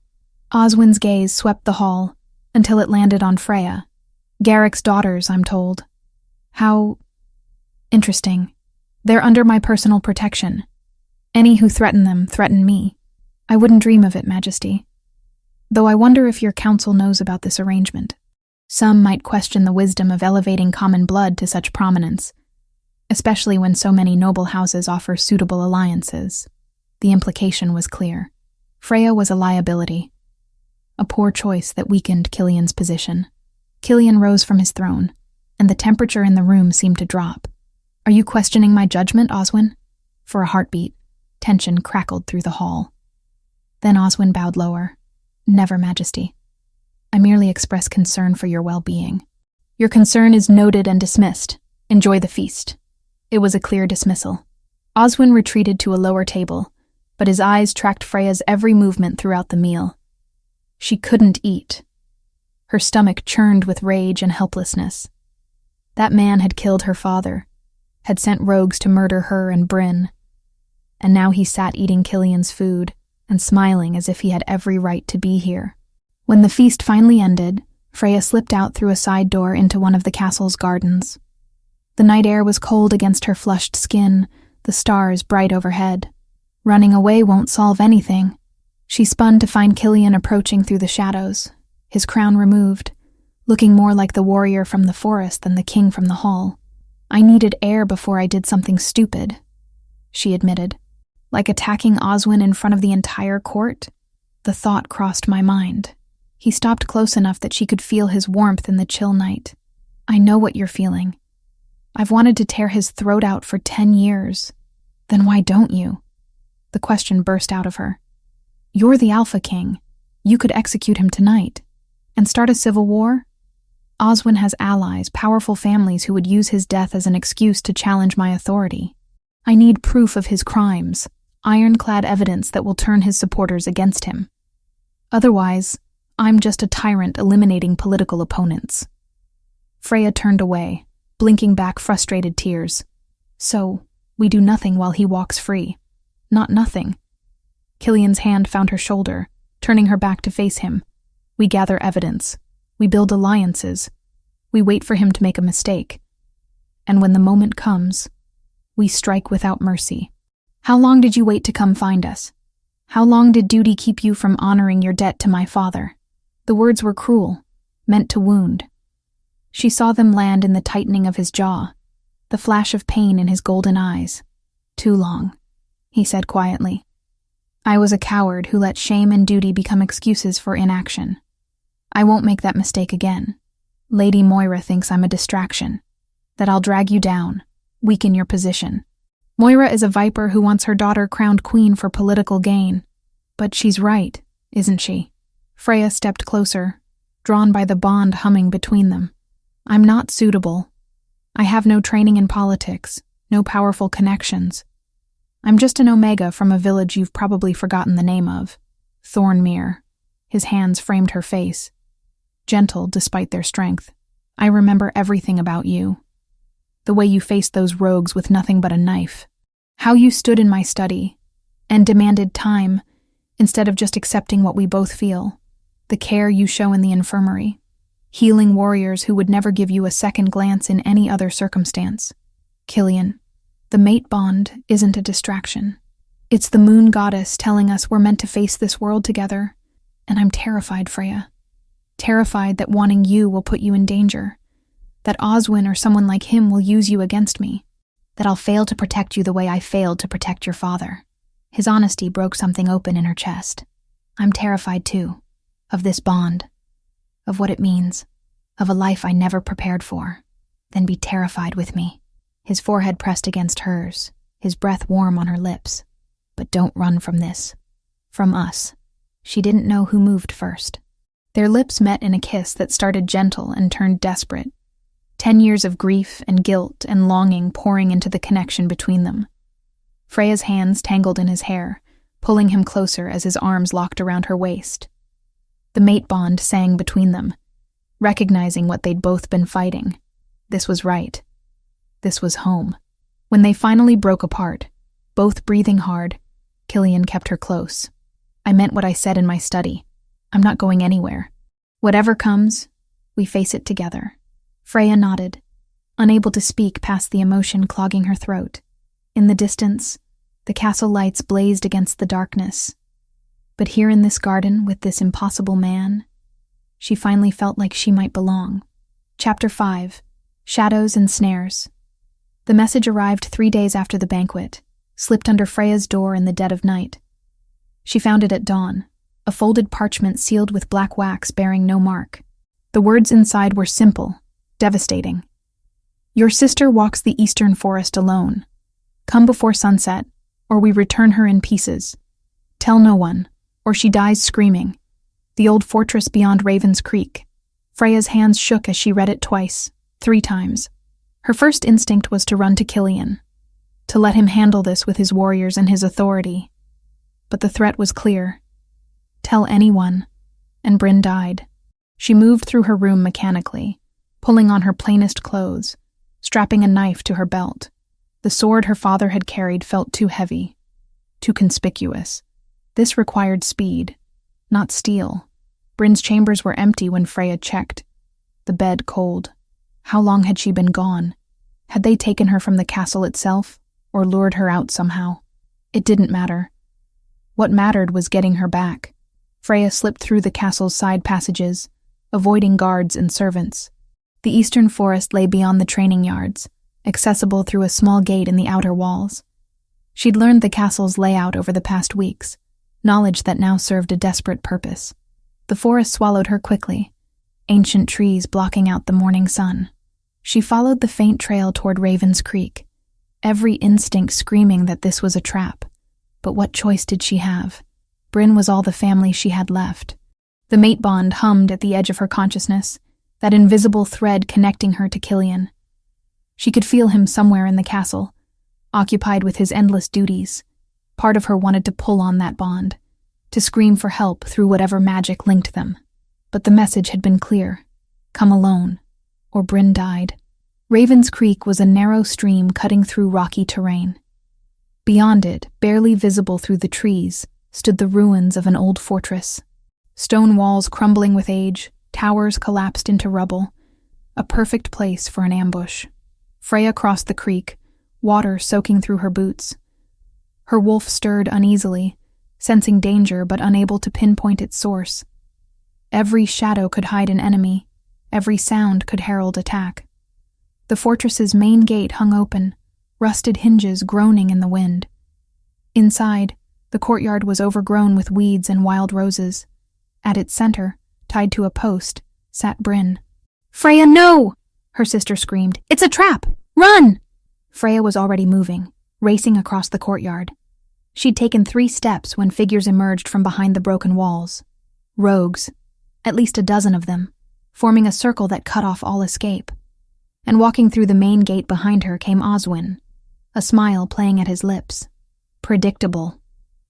Oswin's gaze swept the hall until it landed on Freya. "Garrick's daughters, I'm told." "How interesting. They're under my personal protection. Any who threaten them threaten me." "I wouldn't dream of it, Majesty. Though I wonder if your council knows about this arrangement. Some might question the wisdom of elevating common blood to such prominence, especially when so many noble houses offer suitable alliances." The implication was clear. Freya was a liability, a poor choice that weakened Killian's position. Killian rose from his throne, and the temperature in the room seemed to drop. "Are you questioning my judgment, Oswin?" For a heartbeat, tension crackled through the hall. Then Oswin bowed lower. "Never, Majesty. I merely express concern for your well-being." "Your concern is noted and dismissed. Enjoy the feast." It was a clear dismissal. Oswin retreated to a lower table, but his eyes tracked Freya's every movement throughout the meal. She couldn't eat. Her stomach churned with rage and helplessness. That man had killed her father, had sent rogues to murder her and Bryn, and now he sat eating Killian's food and smiling as if he had every right to be here. When the feast finally ended, Freya slipped out through a side door into one of the castle's gardens. The night air was cold against her flushed skin, the stars bright overhead. Running away won't solve anything. She spun to find Killian approaching through the shadows, his crown removed, looking more like the warrior from the forest than the king from the hall. "I needed air before I did something stupid," she admitted. "Like attacking Oswin in front of the entire court?" The thought crossed my mind. He stopped close enough that she could feel his warmth in the chill night. "I know what you're feeling. I've wanted to tear his throat out for 10 years. Then why don't you?" The question burst out of her. "You're the Alpha King. You could execute him tonight. And start a civil war? Oswin has allies, powerful families who would use his death as an excuse to challenge my authority. I need proof of his crimes, ironclad evidence that will turn his supporters against him. Otherwise, I'm just a tyrant eliminating political opponents." Freya turned away, blinking back frustrated tears. "So, we do nothing while he walks free." "Not nothing." Killian's hand found her shoulder, turning her back to face him. "We gather evidence. We build alliances. We wait for him to make a mistake. And when the moment comes, we strike without mercy." "How long did you wait to come find us? How long did duty keep you from honoring your debt to my father?" The words were cruel, meant to wound. She saw them land in the tightening of his jaw, the flash of pain in his golden eyes. "Too long," he said quietly. "I was a coward who let shame and duty become excuses for inaction. I won't make that mistake again. Lady Moira thinks I'm a distraction, that I'll drag you down, weaken your position. Moira is a viper who wants her daughter crowned queen for political gain. But she's right, isn't she?" Freya stepped closer, drawn by the bond humming between them. "I'm not suitable. I have no training in politics, no powerful connections. I'm just an Omega from a village you've probably forgotten the name of. Thornmere." His hands framed her face, gentle despite their strength. "I remember everything about you. The way you faced those rogues with nothing but a knife. How you stood in my study and demanded time instead of just accepting what we both feel. The care you show in the infirmary. Healing warriors who would never give you a second glance in any other circumstance. Killian, the mate bond isn't a distraction. It's the moon goddess telling us we're meant to face this world together. And I'm terrified, Freya. Terrified that wanting you will put you in danger. That Oswin or someone like him will use you against me. That I'll fail to protect you the way I failed to protect your father." His honesty broke something open in her chest. I'm terrified too, of this bond, of what it means, of a life I never prepared for. Then be terrified with me. His forehead pressed against hers, his breath warm on her lips. But don't run from this. From us. She didn't know who moved first. Their lips met in a kiss that started gentle and turned desperate. 10 years of grief and guilt and longing pouring into the connection between them. Freya's hands tangled in his hair, pulling him closer as his arms locked around her waist. The mate bond sang between them, recognizing what they'd both been fighting. This was right. This was home. When they finally broke apart, both breathing hard, Killian kept her close. I meant what I said in my study. I'm not going anywhere. Whatever comes, we face it together. Freya nodded, unable to speak past the emotion clogging her throat. In the distance, the castle lights blazed against the darkness. But here in this garden with this impossible man, she finally felt like she might belong. Chapter 5. Shadows and Snares. The message arrived 3 days after the banquet, slipped under Freya's door in the dead of night. She found it at dawn, a folded parchment sealed with black wax bearing no mark. The words inside were simple, devastating. Your sister walks the eastern forest alone. Come before sunset, or we return her in pieces. Tell no one, or she dies screaming. The old fortress beyond Raven's Creek. Freya's hands shook as she read it twice, 3 times. Her first instinct was to run to Killian, to let him handle this with his warriors and his authority. But the threat was clear. Tell anyone, and Bryn died. She moved through her room mechanically, pulling on her plainest clothes, strapping a knife to her belt. The sword her father had carried felt too heavy, too conspicuous. This required speed, not steel. Bryn's chambers were empty when Freya checked. The bed cold. How long had she been gone? Had they taken her from the castle itself, or lured her out somehow? It didn't matter. What mattered was getting her back. Freya slipped through the castle's side passages, avoiding guards and servants. The eastern forest lay beyond the training yards, accessible through a small gate in the outer walls. She'd learned the castle's layout over the past weeks, knowledge that now served a desperate purpose. The forest swallowed her quickly, ancient trees blocking out the morning sun. She followed the faint trail toward Raven's Creek, every instinct screaming that this was a trap. But what choice did she have? Bryn was all the family she had left. The mate bond hummed at the edge of her consciousness, that invisible thread connecting her to Killian. She could feel him somewhere in the castle, occupied with his endless duties. Part of her wanted to pull on that bond, to scream for help through whatever magic linked them. But the message had been clear. Come alone, or Bryn died. Raven's Creek was a narrow stream cutting through rocky terrain. Beyond it, barely visible through the trees, stood the ruins of an old fortress. Stone walls crumbling with age, towers collapsed into rubble. A perfect place for an ambush. Freya crossed the creek, water soaking through her boots. Her wolf stirred uneasily, sensing danger but unable to pinpoint its source. Every shadow could hide an enemy, every sound could herald attack. The fortress's main gate hung open, rusted hinges groaning in the wind. Inside, the courtyard was overgrown with weeds and wild roses. At its center, tied to a post, sat Bryn. "Freya, no!" her sister screamed. "It's a trap! Run!" Freya was already moving, racing across the courtyard. She'd taken 3 steps when figures emerged from behind the broken walls. Rogues, at least a dozen of them, forming a circle that cut off all escape. And walking through the main gate behind her came Oswin, a smile playing at his lips. "Predictable,"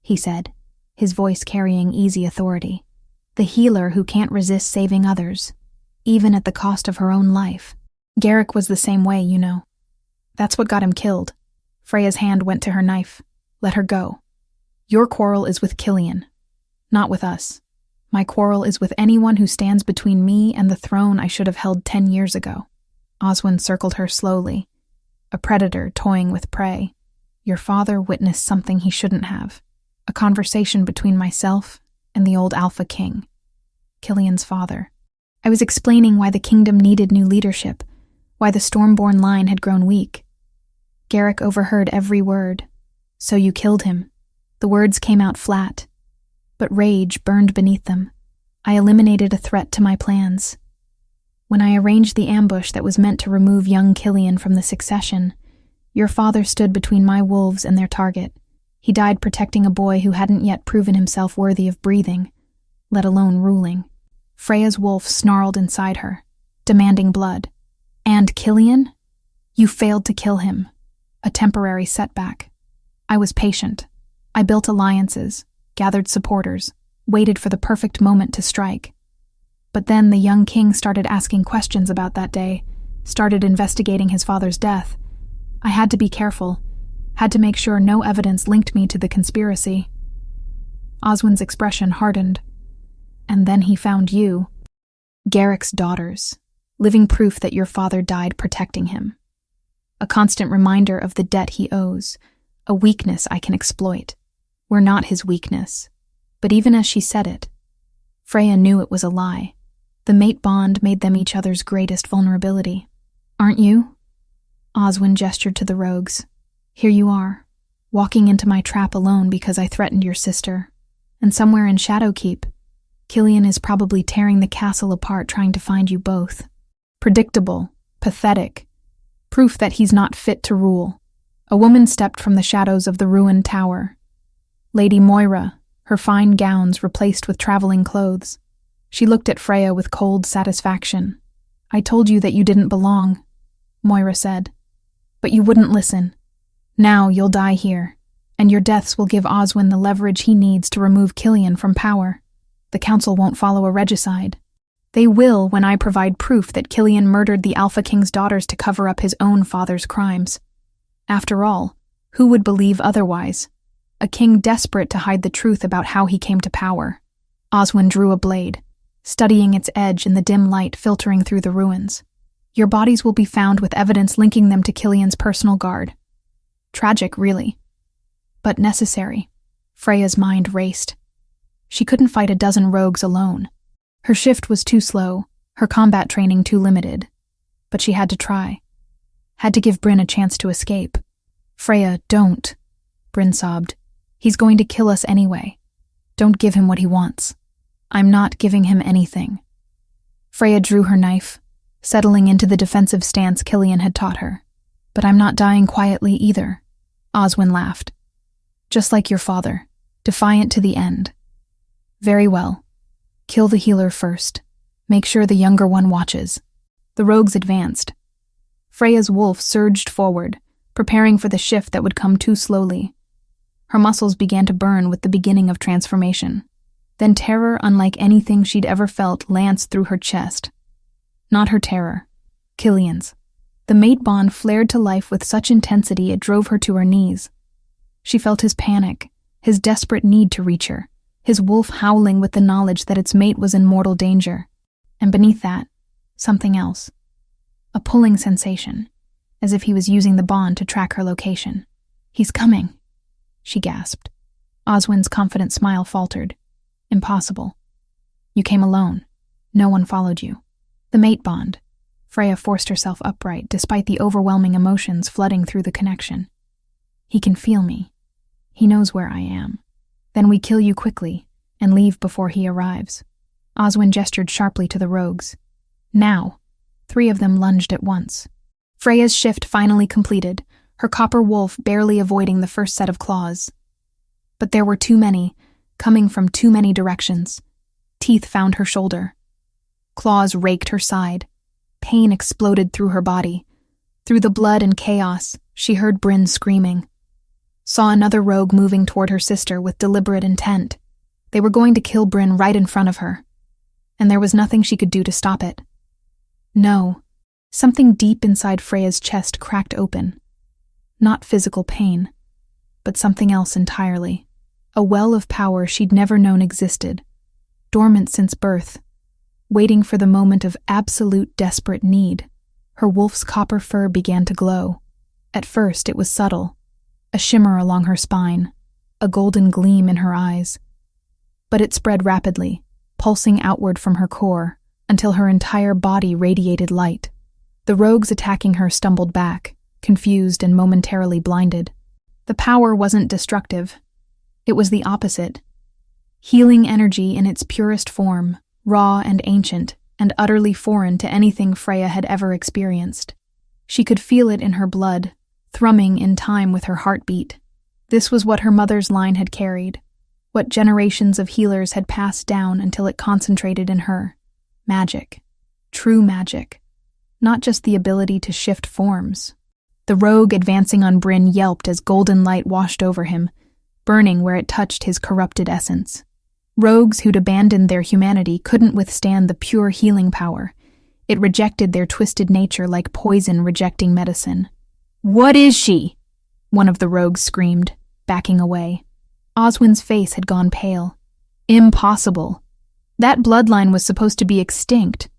he said, his voice carrying easy authority. "The healer who can't resist saving others, even at the cost of her own life. Garrick was the same way, you know. That's what got him killed." Freya's hand went to her knife. "Let her go. Your quarrel is with Killian, not with us. My quarrel is with anyone who stands between me and the throne I should have held 10 years ago." Oswin circled her slowly, a predator toying with prey. "Your father witnessed something he shouldn't have. A conversation between myself and the old Alpha King, Killian's father. I was explaining why the kingdom needed new leadership, why the Stormborn line had grown weak. Garrick overheard every word. So you killed him. The words came out flat, but rage burned beneath them. I eliminated a threat to my plans. When I arranged the ambush that was meant to remove young Killian from the succession, your father stood between my wolves and their target. He died protecting a boy who hadn't yet proven himself worthy of breathing, let alone ruling. Freya's wolf snarled inside her, demanding blood. And Killian? You failed to kill him. A temporary setback. I was patient. I built alliances, gathered supporters, waited for the perfect moment to strike. But then the young king started asking questions about that day, started investigating his father's death. I had to be careful, had to make sure no evidence linked me to the conspiracy. Oswin's expression hardened. And then he found you. Garrick's daughters, living proof that your father died protecting him. A constant reminder of the debt he owes, a weakness I can exploit. We're not his weakness. But even as she said it, Freya knew it was a lie. The mate bond made them each other's greatest vulnerability. Aren't you? Oswin gestured to the rogues. Here you are, walking into my trap alone because I threatened your sister. And somewhere in Shadowkeep, Killian is probably tearing the castle apart trying to find you both. Predictable, pathetic, proof that he's not fit to rule. A woman stepped from the shadows of the ruined tower. Lady Moira, her fine gowns replaced with traveling clothes. She looked at Freya with cold satisfaction. I told you that you didn't belong, Moira said. But you wouldn't listen. Now you'll die here, and your deaths will give Oswin the leverage he needs to remove Killian from power. The council won't follow a regicide. They will when I provide proof that Killian murdered the Alpha King's daughters to cover up his own father's crimes. After all, who would believe otherwise? A king desperate to hide the truth about how he came to power. Oswin drew a blade, studying its edge in the dim light filtering through the ruins. Your bodies will be found with evidence linking them to Killian's personal guard. Tragic, really. But necessary. Freya's mind raced. She couldn't fight a dozen rogues alone. Her shift was too slow, her combat training too limited. But she had to try. Had to give Bryn a chance to escape. Freya, don't, Bryn sobbed. He's going to kill us anyway. Don't give him what he wants. I'm not giving him anything. Freya drew her knife, settling into the defensive stance Killian had taught her. But I'm not dying quietly either, Oswin laughed. Just like your father, defiant to the end. Very well. Kill the healer first. Make sure the younger one watches. The rogues advanced. Freya's wolf surged forward, preparing for the shift that would come too slowly. Her muscles began to burn with the beginning of transformation. Then terror unlike anything she'd ever felt lanced through her chest. Not her terror, Killian's. The mate bond flared to life with such intensity it drove her to her knees. She felt his panic, his desperate need to reach her, his wolf howling with the knowledge that its mate was in mortal danger. And beneath that, something else. A pulling sensation, as if he was using the bond to track her location. He's coming, she gasped. Oswin's confident smile faltered. Impossible. You came alone. No one followed you. The mate bond. Freya forced herself upright despite the overwhelming emotions flooding through the connection. He can feel me. He knows where I am. Then we kill you quickly and leave before he arrives. Oswin gestured sharply to the rogues. Now. 3 of them lunged at once. Freya's shift finally completed, her copper wolf barely avoiding the first set of claws. But there were too many, coming from too many directions. Teeth found her shoulder. Claws raked her side. Pain exploded through her body. Through the blood and chaos, she heard Bryn screaming. Saw another rogue moving toward her sister with deliberate intent. They were going to kill Bryn right in front of her. And there was nothing she could do to stop it. No. Something deep inside Freya's chest cracked open. Not physical pain, but something else entirely. A well of power she'd never known existed. Dormant since birth. Waiting for the moment of absolute desperate need. Her wolf's copper fur began to glow. At first it was subtle. A shimmer along her spine. A golden gleam in her eyes. But it spread rapidly, pulsing outward from her core, until her entire body radiated light. The rogues attacking her stumbled back, confused and momentarily blinded. The power wasn't destructive. It was the opposite. Healing energy in its purest form, raw and ancient, and utterly foreign to anything Freya had ever experienced. She could feel it in her blood, thrumming in time with her heartbeat. This was what her mother's line had carried, what generations of healers had passed down until it concentrated in her. Magic. True magic. Not just the ability to shift forms. The rogue advancing on Bryn yelped as golden light washed over him, burning where it touched his corrupted essence. Rogues who'd abandoned their humanity couldn't withstand the pure healing power. It rejected their twisted nature like poison rejecting medicine. "What is she?" one of the rogues screamed, backing away. Oswin's face had gone pale. Impossible. That bloodline was supposed to be extinct.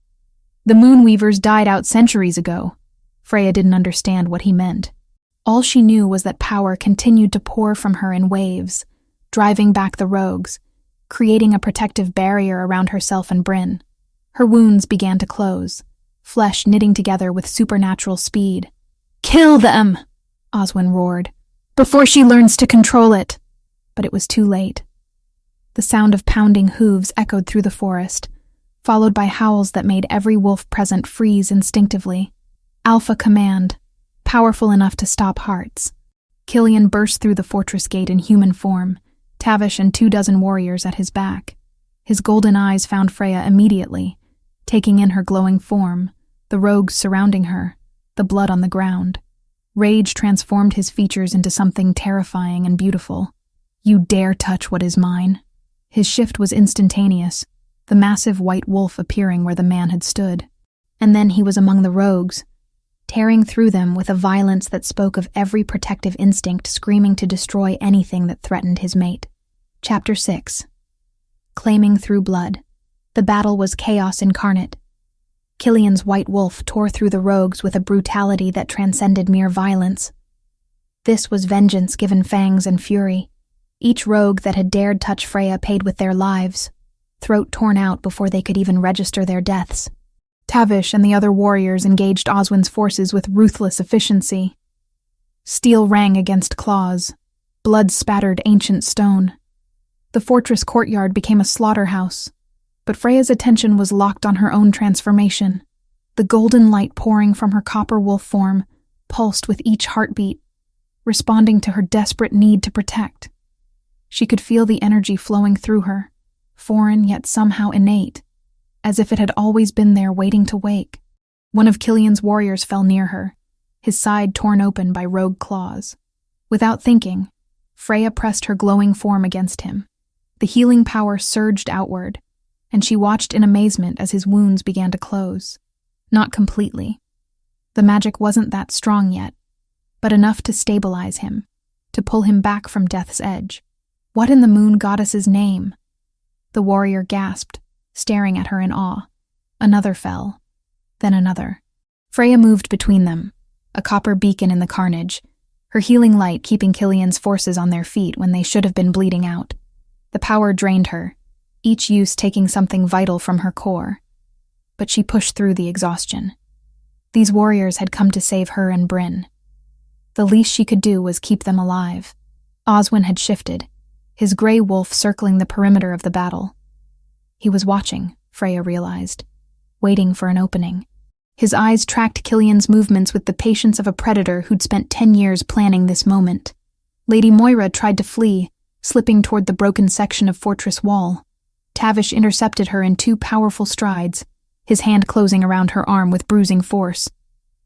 The Moonweavers died out centuries ago. Freya didn't understand what he meant. All she knew was that power continued to pour from her in waves, driving back the rogues, creating a protective barrier around herself and Bryn. Her wounds began to close, flesh knitting together with supernatural speed. "Kill them!" Oswin roared, "before she learns to control it." But it was too late. The sound of pounding hooves echoed through the forest, followed by howls that made every wolf present freeze instinctively. Alpha command, powerful enough to stop hearts. Killian burst through the fortress gate in human form, Tavish and 24 warriors at his back. His golden eyes found Freya immediately, taking in her glowing form, the rogues surrounding her, the blood on the ground. Rage transformed his features into something terrifying and beautiful. "You dare touch what is mine." His shift was instantaneous, the massive white wolf appearing where the man had stood. And then he was among the rogues, tearing through them with a violence that spoke of every protective instinct screaming to destroy anything that threatened his mate. Chapter 6. Claiming through blood. The battle was chaos incarnate. Killian's white wolf tore through the rogues with a brutality that transcended mere violence. This was vengeance given fangs and fury. Each rogue that had dared touch Freya paid with their lives, throat torn out before they could even register their deaths. Tavish and the other warriors engaged Oswin's forces with ruthless efficiency. Steel rang against claws. Blood spattered ancient stone. The fortress courtyard became a slaughterhouse, but Freya's attention was locked on her own transformation. The golden light pouring from her copper wolf form pulsed with each heartbeat, responding to her desperate need to protect. She could feel the energy flowing through her, foreign yet somehow innate, as if it had always been there waiting to wake. One of Killian's warriors fell near her, his side torn open by rogue claws. Without thinking, Freya pressed her glowing form against him. The healing power surged outward, and she watched in amazement as his wounds began to close. Not completely. The magic wasn't that strong yet, but enough to stabilize him, to pull him back from death's edge. What in the moon goddess's name? The warrior gasped, staring at her in awe. Another fell, then another. Freya moved between them, a copper beacon in the carnage, her healing light keeping Killian's forces on their feet when they should have been bleeding out. The power drained her, each use taking something vital from her core. But she pushed through the exhaustion. These warriors had come to save her and Bryn. The least she could do was keep them alive. Oswin had shifted, his gray wolf circling the perimeter of the battle. He was watching, Freya realized, waiting for an opening. His eyes tracked Killian's movements with the patience of a predator who'd spent 10 years planning this moment. Lady Moira tried to flee, slipping toward the broken section of fortress wall. Tavish intercepted her in 2 powerful strides, his hand closing around her arm with bruising force.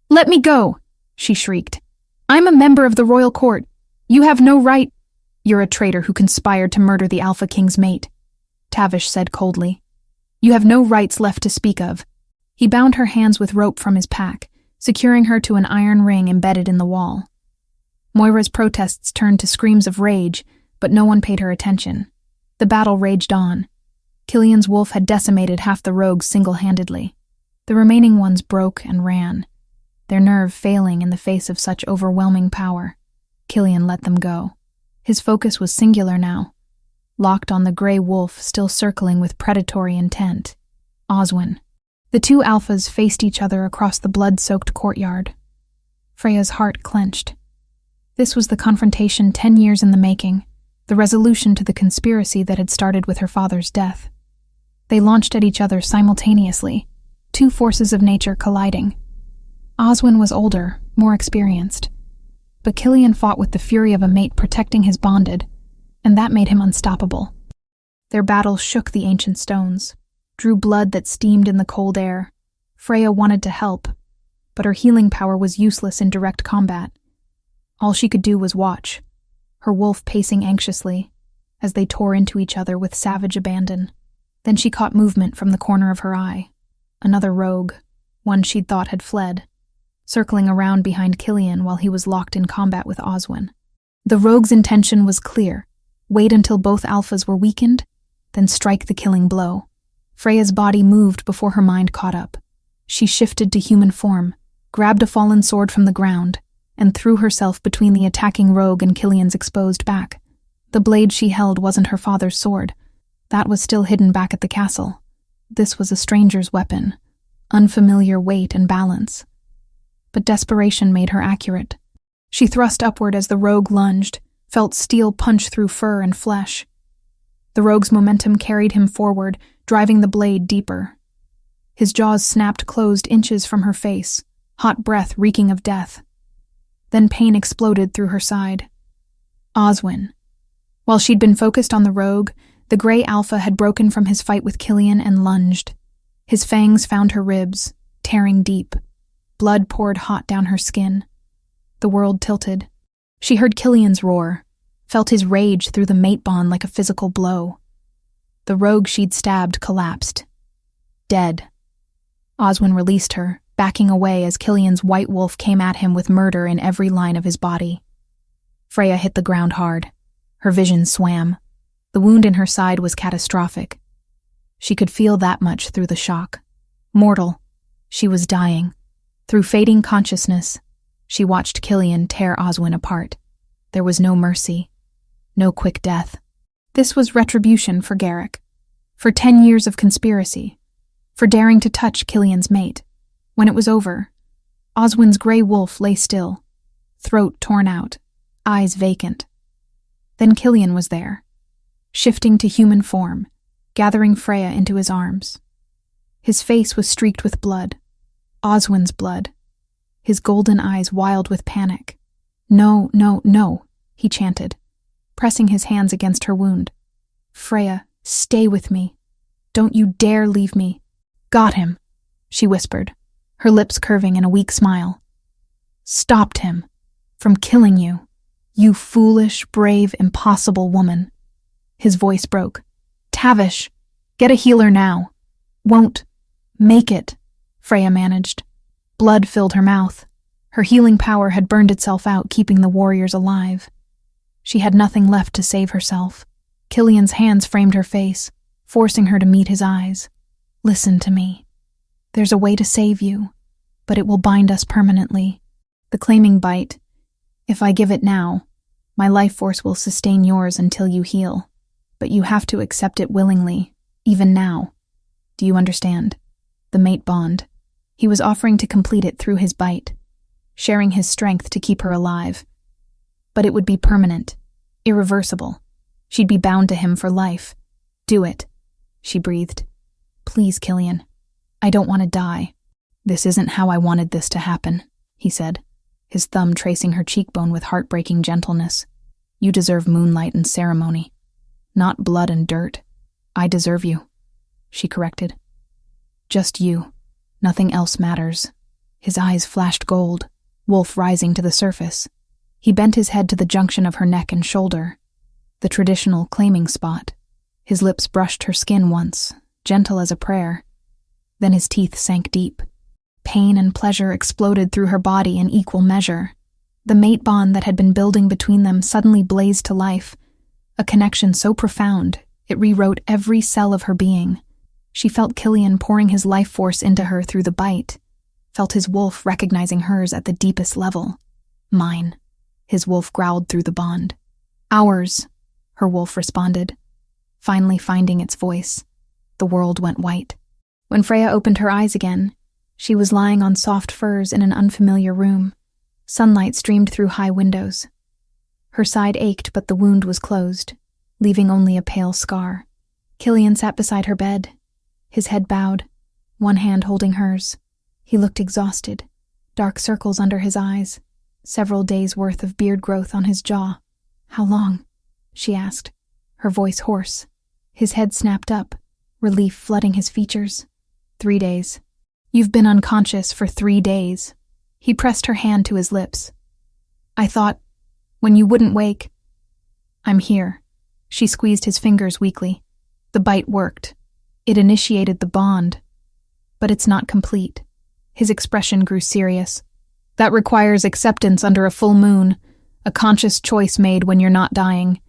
"Let me go!" she shrieked. "I'm a member of the royal court. You have no right—" "You're a traitor who conspired to murder the Alpha King's mate," Tavish said coldly. "You have no rights left to speak of." He bound her hands with rope from his pack, securing her to an iron ring embedded in the wall. Moira's protests turned to screams of rage, but no one paid her attention. The battle raged on. Killian's wolf had decimated half the rogues single-handedly. The remaining ones broke and ran, their nerve failing in the face of such overwhelming power. Killian let them go. His focus was singular now, locked on the gray wolf still circling with predatory intent. Oswin. The 2 alphas faced each other across the blood-soaked courtyard. Freya's heart clenched. This was the confrontation 10 years in the making, the resolution to the conspiracy that had started with her father's death. They launched at each other simultaneously, two forces of nature colliding. Oswin was older, more experienced, but Killian fought with the fury of a mate protecting his bonded, and that made him unstoppable. Their battle shook the ancient stones, drew blood that steamed in the cold air. Freya wanted to help, but her healing power was useless in direct combat. All she could do was watch, her wolf pacing anxiously, as they tore into each other with savage abandon. Then she caught movement from the corner of her eye. Another rogue, one she'd thought had fled, circling around behind Killian while he was locked in combat with Oswin. The rogue's intention was clear: wait until both alphas were weakened, then strike the killing blow. Freya's body moved before her mind caught up. She shifted to human form, grabbed a fallen sword from the ground, and threw herself between the attacking rogue and Killian's exposed back. The blade she held wasn't her father's sword. That was still hidden back at the castle. This was a stranger's weapon, unfamiliar weight and balance. But desperation made her accurate. She thrust upward as the rogue lunged, felt steel punch through fur and flesh. The rogue's momentum carried him forward, driving the blade deeper. His jaws snapped closed inches from her face, hot breath reeking of death. Then pain exploded through her side. Oswin. While she'd been focused on the rogue, the gray alpha had broken from his fight with Killian and lunged. His fangs found her ribs, tearing deep. Blood poured hot down her skin. The world tilted. She heard Killian's roar, felt his rage through the mate bond like a physical blow. The rogue she'd stabbed collapsed. Dead. Oswin released her, backing away as Killian's white wolf came at him with murder in every line of his body. Freya hit the ground hard. Her vision swam. The wound in her side was catastrophic. She could feel that much through the shock. Mortal. She was dying. Through fading consciousness, she watched Killian tear Oswin apart. There was no mercy. No quick death. This was retribution for Garrick. For 10 years of conspiracy. For daring to touch Killian's mate. When it was over, Oswin's gray wolf lay still, throat torn out, eyes vacant. Then Killian was there, shifting to human form, gathering Freya into his arms. His face was streaked with blood, Oswin's blood, his golden eyes wild with panic. "No, no, no," he chanted, pressing his hands against her wound. "Freya, stay with me. Don't you dare leave me." "Got him," she whispered, her lips curving in a weak smile. "Stopped him from killing you, you foolish, brave, impossible woman." His voice broke. "Tavish, get a healer now." "Won't make it," Freya managed. Blood filled her mouth. Her healing power had burned itself out, keeping the warriors alive. She had nothing left to save herself. Killian's hands framed her face, forcing her to meet his eyes. "Listen to me. There's a way to save you, but it will bind us permanently. The claiming bite. If I give it now, my life force will sustain yours until you heal. But you have to accept it willingly, even now. Do you understand? The mate bond." He was offering to complete it through his bite, sharing his strength to keep her alive. But it would be permanent, irreversible. She'd be bound to him for life. "Do it," she breathed. "Please, Killian. I don't want to die." "This isn't how I wanted this to happen," he said, his thumb tracing her cheekbone with heartbreaking gentleness. "You deserve moonlight and ceremony, not blood and dirt." "I deserve you," she corrected. "Just you. Nothing else matters." His eyes flashed gold, wolf rising to the surface. He bent his head to the junction of her neck and shoulder, the traditional claiming spot. His lips brushed her skin once, gentle as a prayer. Then his teeth sank deep. Pain and pleasure exploded through her body in equal measure. The mate bond that had been building between them suddenly blazed to life, a connection so profound it rewrote every cell of her being. She felt Killian pouring his life force into her through the bite, felt his wolf recognizing hers at the deepest level. "Mine," his wolf growled through the bond. "Ours," her wolf responded, finally finding its voice. The world went white. When Freya opened her eyes again, she was lying on soft furs in an unfamiliar room. Sunlight streamed through high windows. Her side ached, but the wound was closed, leaving only a pale scar. Killian sat beside her bed, his head bowed, one hand holding hers. He looked exhausted, dark circles under his eyes, several days' worth of beard growth on his jaw. "How long?" she asked, her voice hoarse. His head snapped up, relief flooding his features. 3 days. "You've been unconscious for 3 days." He pressed her hand to his lips. "I thought, when you wouldn't wake—" "I'm here." She squeezed his fingers weakly. The bite worked. It initiated the bond. But it's not complete. His expression grew serious. "That requires acceptance under a full moon, a conscious choice made when you're not dying.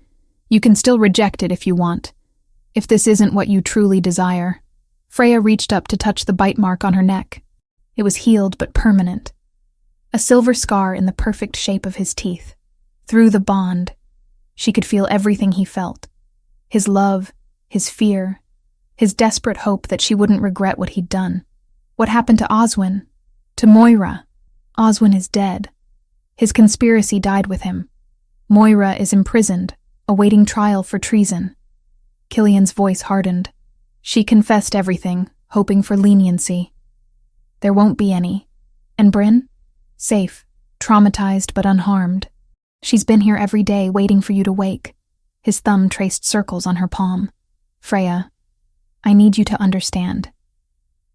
You can still reject it if you want. If this isn't what you truly desire." Freya reached up to touch the bite mark on her neck. It was healed but permanent. A silver scar in the perfect shape of his teeth. Through the bond, she could feel everything he felt. His love, his fear, his desperate hope that she wouldn't regret what he'd done. What happened to Oswin? To Moira? Oswin is dead. His conspiracy died with him. Moira is imprisoned, awaiting trial for treason. Killian's voice hardened. She confessed everything, hoping for leniency. There won't be any. And Bryn? Safe, traumatized but unharmed. She's been here every day waiting for you to wake. His thumb traced circles on her palm. "Freya, I need you to understand.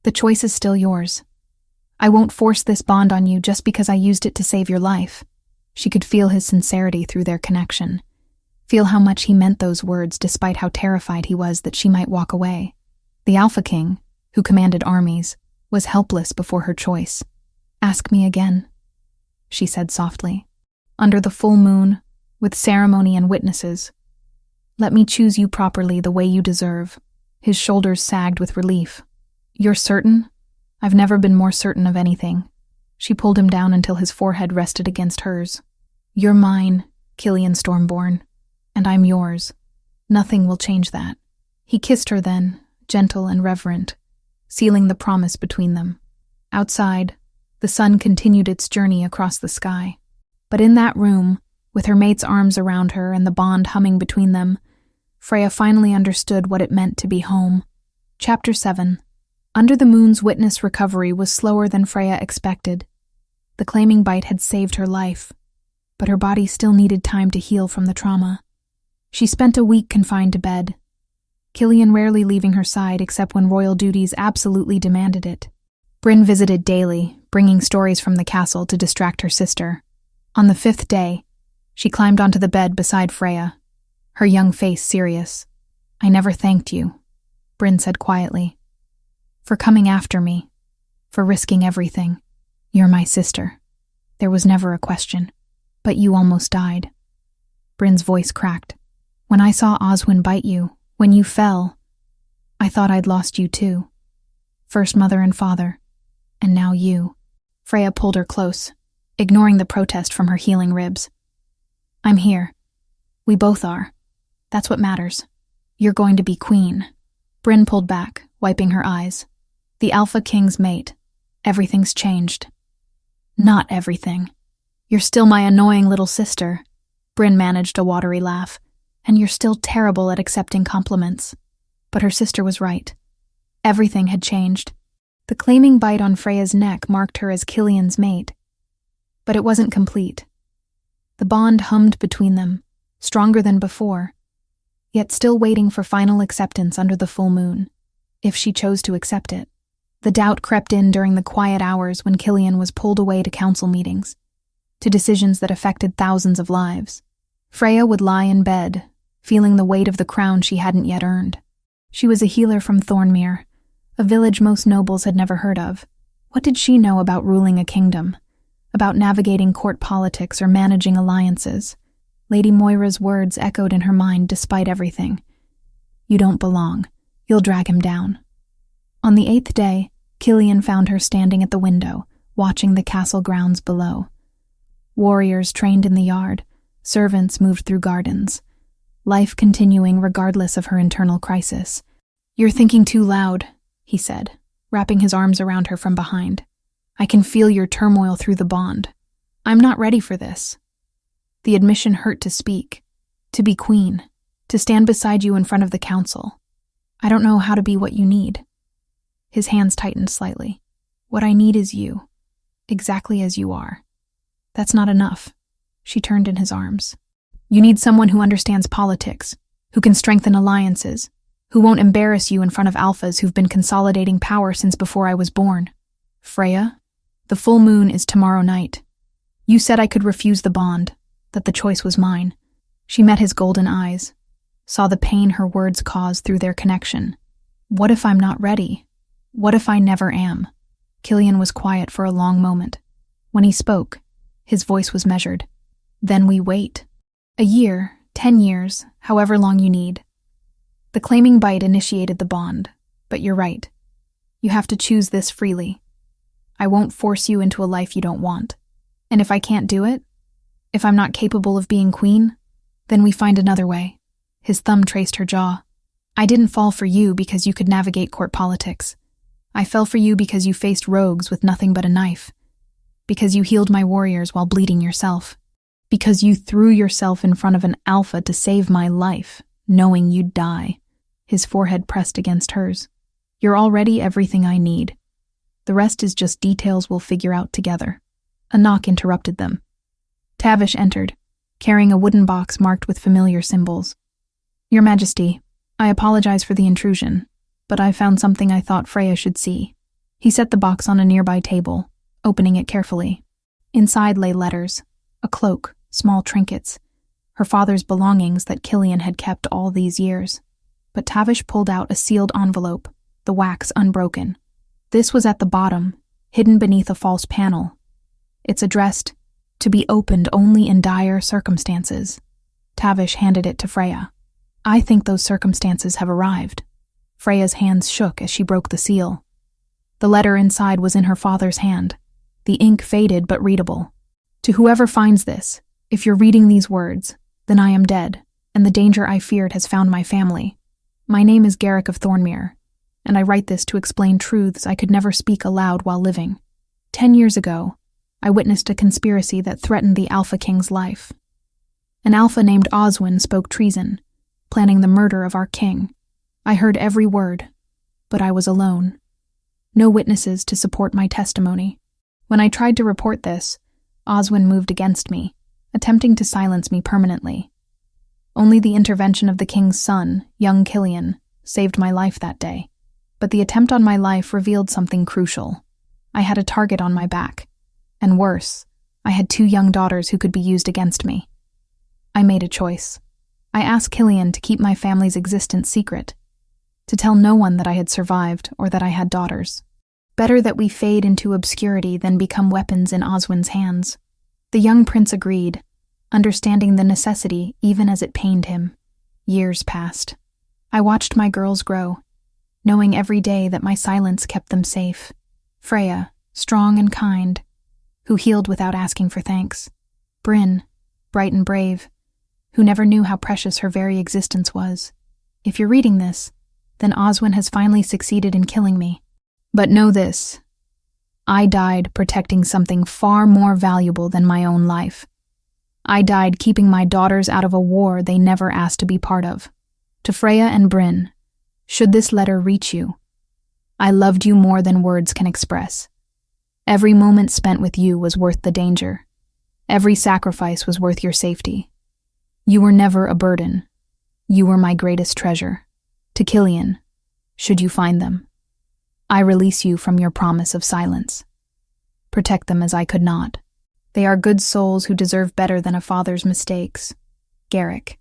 The choice is still yours. I won't force this bond on you just because I used it to save your life." She could feel his sincerity through their connection. Feel how much he meant those words despite how terrified he was that she might walk away. The Alpha King, who commanded armies, was helpless before her choice. "Ask me again," she said softly. "Under the full moon, with ceremony and witnesses. Let me choose you properly the way you deserve." His shoulders sagged with relief. "You're certain?" "I've never been more certain of anything." She pulled him down until his forehead rested against hers. "You're mine, Killian Stormborn, and I'm yours. Nothing will change that." He kissed her then, gentle and reverent, sealing the promise between them. Outside, the sun continued its journey across the sky. But in that room, with her mate's arms around her and the bond humming between them, Freya finally understood what it meant to be home. Chapter 7. Under the moon's witness recovery was slower than Freya expected. The claiming bite had saved her life, but her body still needed time to heal from the trauma. She spent a week confined to bed, Killian rarely leaving her side except when royal duties absolutely demanded it. Bryn visited daily, bringing stories from the castle to distract her sister. On the 5th day, she climbed onto the bed beside Freya, her young face serious. "I never thanked you," Bryn said quietly. "For coming after me, for risking everything. You're my sister. There was never a question. But you almost died." Bryn's voice cracked. "When I saw Oswin bite you, when you fell, I thought I'd lost you too. First mother and father, and now you." Freya pulled her close, ignoring the protest from her healing ribs. "I'm here. We both are. That's what matters. You're going to be queen." Bryn pulled back, wiping her eyes. "The Alpha King's mate. Everything's changed." "Not everything. You're still my annoying little sister." Bryn managed a watery laugh. "And you're still terrible at accepting compliments." But her sister was right. Everything had changed. The claiming bite on Freya's neck marked her as Killian's mate. But it wasn't complete. The bond hummed between them, stronger than before, yet still waiting for final acceptance under the full moon, if she chose to accept it. The doubt crept in during the quiet hours when Killian was pulled away to council meetings, to decisions that affected thousands of lives. Freya would lie in bed, feeling the weight of the crown she hadn't yet earned. She was a healer from Thornmere, a village most nobles had never heard of. What did she know about ruling a kingdom, about navigating court politics or managing alliances? Lady Moira's words echoed in her mind despite everything. "You don't belong. You'll drag him down." On the 8th day, Killian found her standing at the window, watching the castle grounds below. Warriors trained in the yard, servants moved through gardens, life continuing regardless of her internal crisis. "You're thinking too loud," he said, wrapping his arms around her from behind. "I can feel your turmoil through the bond. I'm not ready for this." The admission hurt to speak, to be queen, to stand beside you in front of the council. I don't know how to be what you need. His hands tightened slightly. What I need is you, exactly as you are. That's not enough. She turned in his arms. You need someone who understands politics, who can strengthen alliances, who won't embarrass you in front of alphas who've been consolidating power since before I was born. Freya, the full moon is tomorrow night. You said I could refuse the bond, that the choice was mine. She met his golden eyes, saw the pain her words caused through their connection. What if I'm not ready? What if I never am? Killian was quiet for a long moment. When he spoke, his voice was measured. Then we wait. A year, 10 years, however long you need. The claiming bite initiated the bond, but you're right. You have to choose this freely. I won't force you into a life you don't want. And if I can't do it, if I'm not capable of being queen, then we find another way. His thumb traced her jaw. I didn't fall for you because you could navigate court politics. I fell for you because you faced rogues with nothing but a knife. Because you healed my warriors while bleeding yourself. Because you threw yourself in front of an alpha to save my life, knowing you'd die. His forehead pressed against hers. You're already everything I need. The rest is just details we'll figure out together. A knock interrupted them. Tavish entered, carrying a wooden box marked with familiar symbols. Your Majesty, I apologize for the intrusion, but I found something I thought Freya should see. He set the box on a nearby table, opening it carefully. Inside lay letters, a cloak, small trinkets, her father's belongings that Killian had kept all these years. But Tavish pulled out a sealed envelope, the wax unbroken. This was at the bottom, hidden beneath a false panel. It's addressed, to be opened only in dire circumstances. Tavish handed it to Freya. I think those circumstances have arrived. Freya's hands shook as she broke the seal. The letter inside was in her father's hand, the ink faded but readable. To whoever finds this, if you're reading these words, then I am dead, and the danger I feared has found my family. My name is Garrick of Thornmere, and I write this to explain truths I could never speak aloud while living. 10 years ago, I witnessed a conspiracy that threatened the Alpha King's life. An Alpha named Oswin spoke treason, planning the murder of our king. I heard every word, but I was alone. No witnesses to support my testimony. When I tried to report this, Oswin moved against me, attempting to silence me permanently. Only the intervention of the king's son, young Killian, saved my life that day. But the attempt on my life revealed something crucial. I had a target on my back. And worse, I had 2 young daughters who could be used against me. I made a choice. I asked Killian to keep my family's existence secret, to tell no one that I had survived or that I had daughters. Better that we fade into obscurity than become weapons in Oswin's hands. The young prince agreed, understanding the necessity even as it pained him. Years passed. I watched my girls grow, knowing every day that my silence kept them safe. Freya, strong and kind, who healed without asking for thanks. Bryn, bright and brave, who never knew how precious her very existence was. If you're reading this, then Oswin has finally succeeded in killing me. But know this, I died protecting something far more valuable than my own life. I died keeping my daughters out of a war they never asked to be part of. To Freya and Bryn, should this letter reach you, I loved you more than words can express. Every moment spent with you was worth the danger. Every sacrifice was worth your safety. You were never a burden. You were my greatest treasure. To Killian, should you find them, I release you from your promise of silence. Protect them as I could not. They are good souls who deserve better than a father's mistakes. Garrick.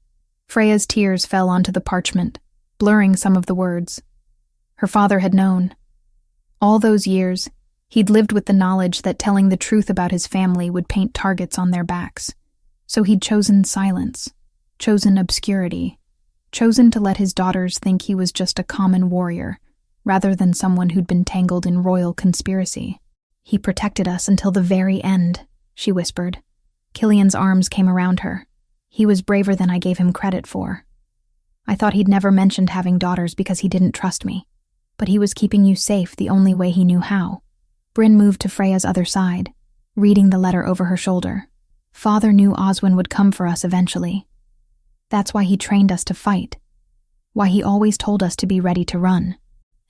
Freya's tears fell onto the parchment, blurring some of the words. Her father had known. All those years, he'd lived with the knowledge that telling the truth about his family would paint targets on their backs. So he'd chosen silence, chosen obscurity, chosen to let his daughters think he was just a common warrior, rather than someone who'd been tangled in royal conspiracy. He protected us until the very end, she whispered. Killian's arms came around her. He was braver than I gave him credit for. I thought he'd never mentioned having daughters because he didn't trust me. But he was keeping you safe the only way he knew how. Bryn moved to Freya's other side, reading the letter over her shoulder. Father knew Oswin would come for us eventually. That's why he trained us to fight. Why he always told us to be ready to run.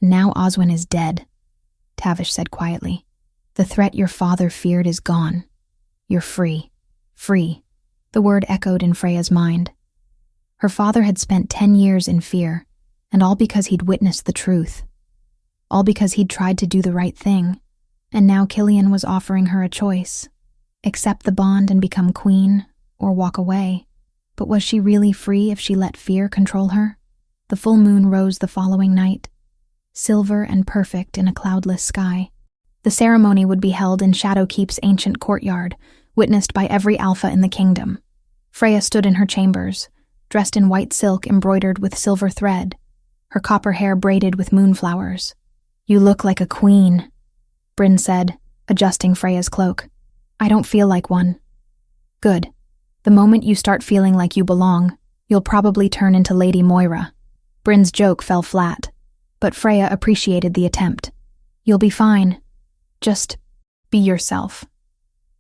Now Oswin is dead, Tavish said quietly. The threat your father feared is gone. You're free. Free. The word echoed in Freya's mind. Her father had spent 10 years in fear, and all because he'd witnessed the truth. All because he'd tried to do the right thing, and now Killian was offering her a choice. Accept the bond and become queen, or walk away. But was she really free if she let fear control her? The full moon rose the following night, silver and perfect in a cloudless sky. The ceremony would be held in Shadowkeep's ancient courtyard, witnessed by every alpha in the kingdom. Freya stood in her chambers, dressed in white silk embroidered with silver thread, her copper hair braided with moonflowers. You look like a queen, Bryn said, adjusting Freya's cloak. I don't feel like one. Good. The moment you start feeling like you belong, you'll probably turn into Lady Moira. Bryn's joke fell flat, but Freya appreciated the attempt. You'll be fine. Just be yourself.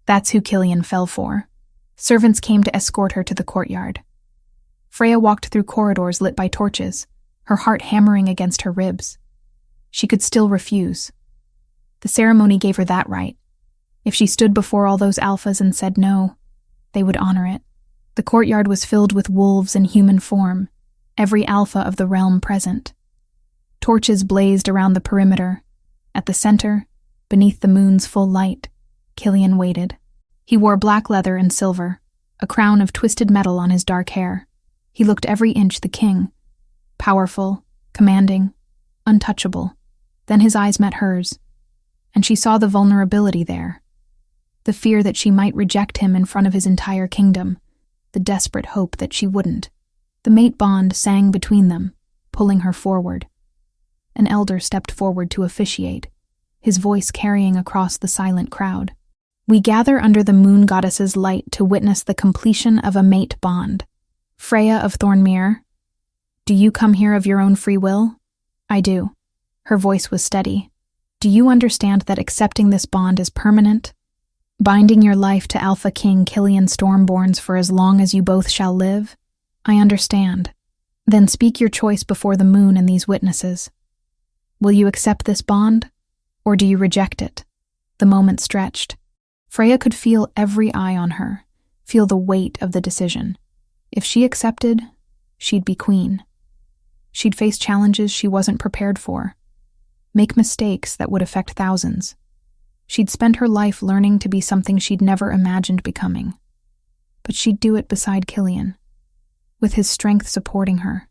That's who Killian fell for. Servants came to escort her to the courtyard. Freya walked through corridors lit by torches, her heart hammering against her ribs. She could still refuse. The ceremony gave her that right. If she stood before all those alphas and said no, they would honor it. The courtyard was filled with wolves in human form, every alpha of the realm present. Torches blazed around the perimeter. At the center, beneath the moon's full light, Killian waited. He wore black leather and silver, a crown of twisted metal on his dark hair. He looked every inch the king, powerful, commanding, untouchable. Then his eyes met hers, and she saw the vulnerability there. The fear that she might reject him in front of his entire kingdom, the desperate hope that she wouldn't. The mate bond sang between them, pulling her forward. An elder stepped forward to officiate, his voice carrying across the silent crowd. We gather under the moon goddess's light to witness the completion of a mate bond. Freya of Thornmere, do you come here of your own free will? I do. Her voice was steady. Do you understand that accepting this bond is permanent? Binding your life to Alpha King Killian Stormborn's for as long as you both shall live? I understand. Then speak your choice before the moon and these witnesses. Will you accept this bond, or do you reject it? The moment stretched. Freya could feel every eye on her, feel the weight of the decision. If she accepted, she'd be queen. She'd face challenges she wasn't prepared for, make mistakes that would affect thousands. She'd spend her life learning to be something she'd never imagined becoming. But she'd do it beside Killian, with his strength supporting her,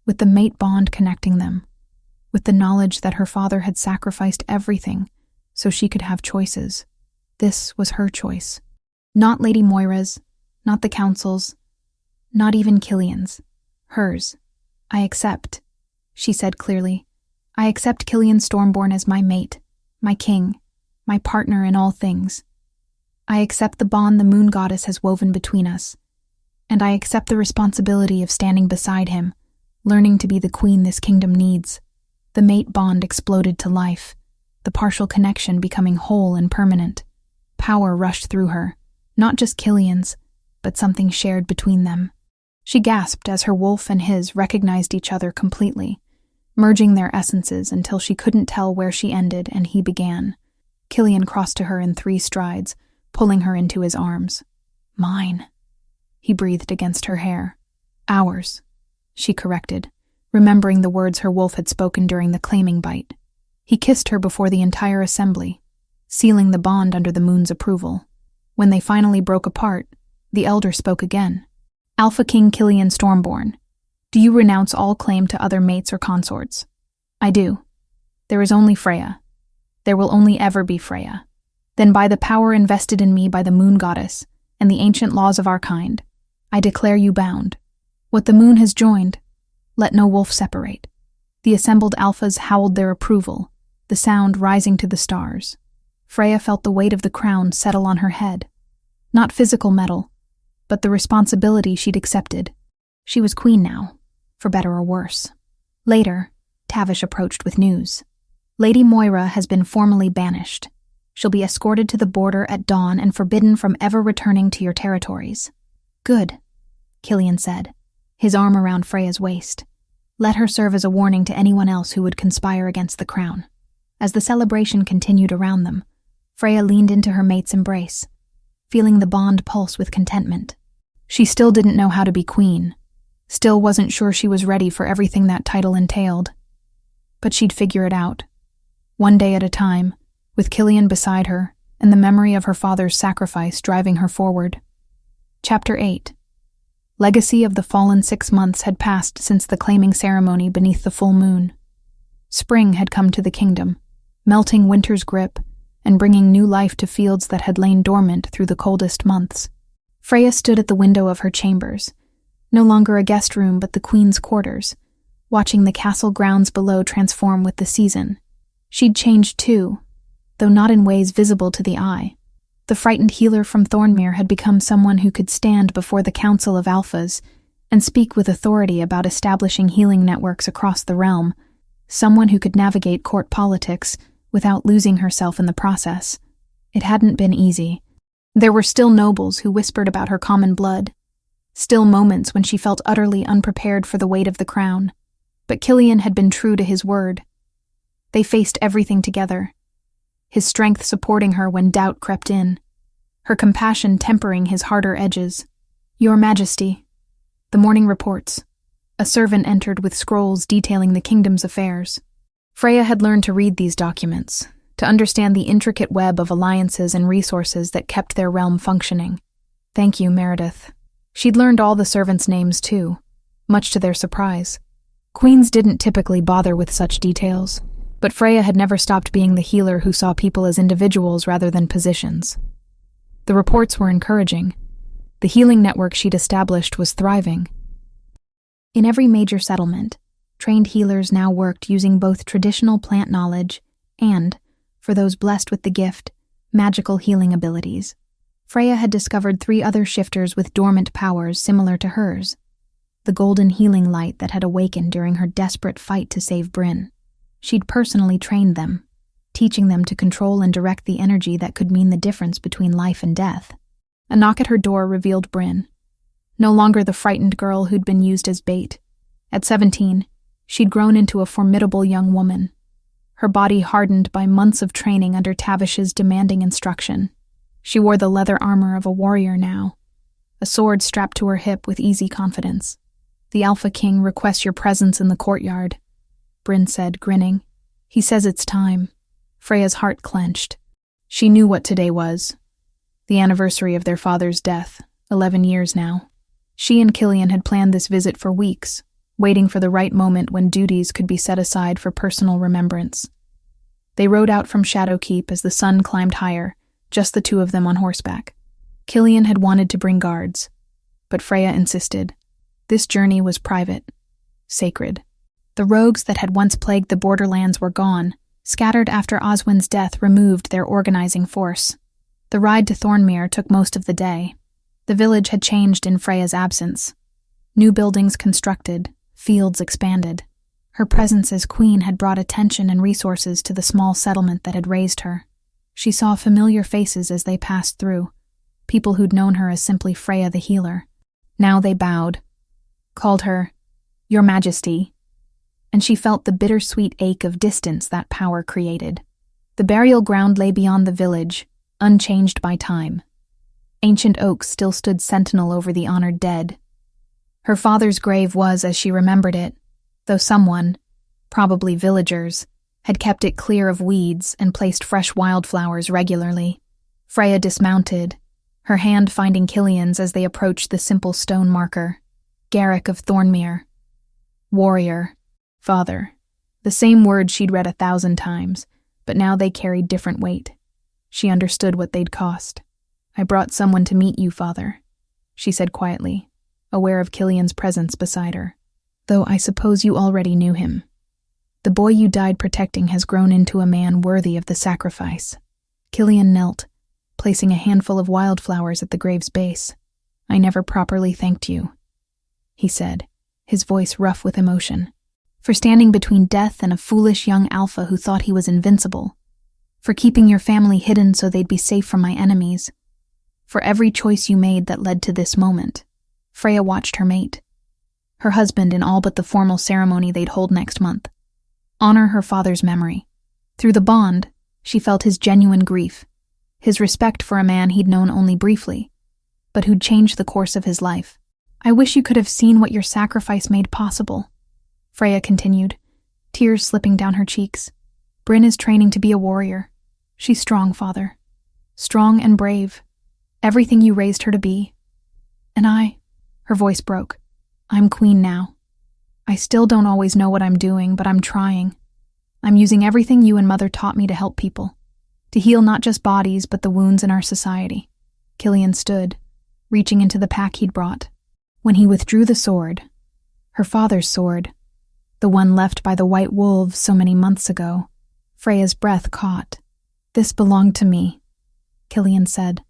with the mate bond connecting them, with the knowledge that her father had sacrificed everything so she could have choices. This was her choice. Not Lady Moira's, not the council's, not even Killian's. Hers. I accept, she said clearly. I accept Killian Stormborn as my mate, my king, my partner in all things. I accept the bond the moon goddess has woven between us, and I accept the responsibility of standing beside him, learning to be the queen this kingdom needs. The mate bond exploded to life, the partial connection becoming whole and permanent. Power rushed through her, not just Killian's, but something shared between them. She gasped as her wolf and his recognized each other completely, merging their essences until she couldn't tell where she ended and he began. Killian crossed to her in 3 strides, pulling her into his arms. Mine, he breathed against her hair. Ours, she corrected, remembering the words her wolf had spoken during the claiming bite. He kissed her before the entire assembly, sealing the bond under the moon's approval. When they finally broke apart, the elder spoke again. Alpha King Killian Stormborn, do you renounce all claim to other mates or consorts? I do. There is only Freya. There will only ever be Freya. Then by the power invested in me by the moon goddess and the ancient laws of our kind, I declare you bound. What the moon has joined, let no wolf separate. The assembled alphas howled their approval, the sound rising to the stars. Freya felt the weight of the crown settle on her head. Not physical metal, but the responsibility she'd accepted. She was queen now, for better or worse. Later, Tavish approached with news. Lady Moira has been formally banished. She'll be escorted to the border at dawn and forbidden from ever returning to your territories." "Good," Killian said, his arm around Freya's waist. "Let her serve as a warning to anyone else who would conspire against the crown." As the celebration continued around them, Freya leaned into her mate's embrace, feeling the bond pulse with contentment. She still didn't know how to be queen, still wasn't sure she was ready for everything that title entailed. But she'd figure it out, one day at a time, with Killian beside her and the memory of her father's sacrifice driving her forward. Chapter 8. Legacy of the fallen 6 months had passed since the claiming ceremony beneath the full moon. Spring had come to the kingdom, melting winter's grip and bringing new life to fields that had lain dormant through the coldest months. Freya stood at the window of her chambers, no longer a guest room but the queen's quarters, watching the castle grounds below transform with the season. She'd changed too, though not in ways visible to the eye. The frightened healer from Thornmere had become someone who could stand before the Council of Alphas and speak with authority about establishing healing networks across the realm, someone who could navigate court politics without losing herself in the process. It hadn't been easy. There were still nobles who whispered about her common blood, still moments when she felt utterly unprepared for the weight of the crown. But Killian had been true to his word. They faced everything together, his strength supporting her when doubt crept in, her compassion tempering his harder edges. "Your Majesty," the morning reports. A servant entered with scrolls detailing the kingdom's affairs. Freya had learned to read these documents, to understand the intricate web of alliances and resources that kept their realm functioning. "Thank you, Meredith." She'd learned all the servants' names too, much to their surprise. Queens didn't typically bother with such details, but Freya had never stopped being the healer who saw people as individuals rather than positions. The reports were encouraging. The healing network she'd established was thriving. In every major settlement, trained healers now worked using both traditional plant knowledge and, for those blessed with the gift, magical healing abilities. Freya had discovered 3 other shifters with dormant powers similar to hers, the golden healing light that had awakened during her desperate fight to save Bryn. She'd personally trained them, teaching them to control and direct the energy that could mean the difference between life and death. A knock at her door revealed Bryn, no longer the frightened girl who'd been used as bait. At 17, she'd grown into a formidable young woman, her body hardened by months of training under Tavish's demanding instruction. She wore the leather armor of a warrior now, a sword strapped to her hip with easy confidence. "The Alpha King requests your presence in the courtyard," Bryn said, grinning. "He says it's time." Freya's heart clenched. She knew what today was, the anniversary of their father's death, 11 years now. She and Killian had planned this visit for weeks, waiting for the right moment when duties could be set aside for personal remembrance. They rode out from Shadowkeep as the sun climbed higher, just the 2 of them on horseback. Killian had wanted to bring guards, but Freya insisted. This journey was private, sacred. The rogues that had once plagued the borderlands were gone, scattered after Oswin's death removed their organizing force. The ride to Thornmere took most of the day. The village had changed in Freya's absence. New buildings constructed, fields expanded. Her presence as queen had brought attention and resources to the small settlement that had raised her. She saw familiar faces as they passed through, people who'd known her as simply Freya the healer. Now they bowed, called her "Your Majesty," and she felt the bittersweet ache of distance that power created. The burial ground lay beyond the village, unchanged by time. Ancient oaks still stood sentinel over the honored dead. Her father's grave was as she remembered it, though someone, probably villagers, had kept it clear of weeds and placed fresh wildflowers regularly. Freya dismounted, her hand finding Killian's as they approached the simple stone marker. Garrick of Thornmere. Warrior. Father. The same words she'd read 1,000 times, but now they carried different weight. She understood what they'd cost. "I brought someone to meet you, Father," she said quietly, aware of Killian's presence beside her. "Though I suppose you already knew him. The boy you died protecting has grown into a man worthy of the sacrifice." Killian knelt, placing a handful of wildflowers at the grave's base. "I never properly thanked you," he said, his voice rough with emotion, "for standing between death and a foolish young alpha who thought he was invincible. for keeping your family hidden so they'd be safe from my enemies, for every choice you made that led to this moment. Freya watched her mate, her husband in all but the formal ceremony they'd hold next month, honor her father's memory. Through the bond, she felt his genuine grief, his respect for a man he'd known only briefly, but who'd changed the course of his life. I wish you could have seen what your sacrifice made possible, Freya continued, tears slipping down her cheeks. Brynn is training to be a warrior. She's strong, father. Strong and brave. Everything you raised her to be. And her voice broke. I'm queen now. I still don't always know what I'm doing, but I'm trying. I'm using everything you and Mother taught me to help people, to heal not just bodies, but the wounds in our society. Killian stood, reaching into the pack he'd brought. When he withdrew the sword, her father's sword, the one left by the white wolves so many months ago, Freya's breath caught. This belonged to me, Killian said,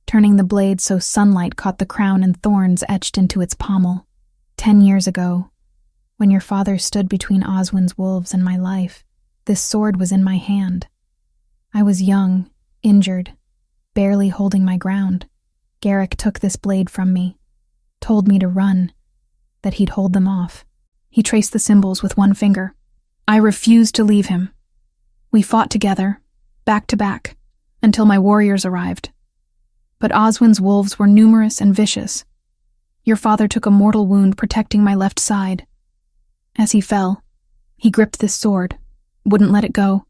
turning the blade so sunlight caught the crown and thorns etched into its pommel. 10 years ago, when your father stood between Oswin's wolves and my life, this sword was in my hand. I was young, injured, barely holding my ground. Garrick took this blade from me, told me to run, that he'd hold them off. He traced the symbols with one finger. I refused to leave him. We fought together, back to back, until my warriors arrived. But Oswin's wolves were numerous and vicious. Your father took a mortal wound protecting my left side. As he fell, he gripped this sword, wouldn't let it go.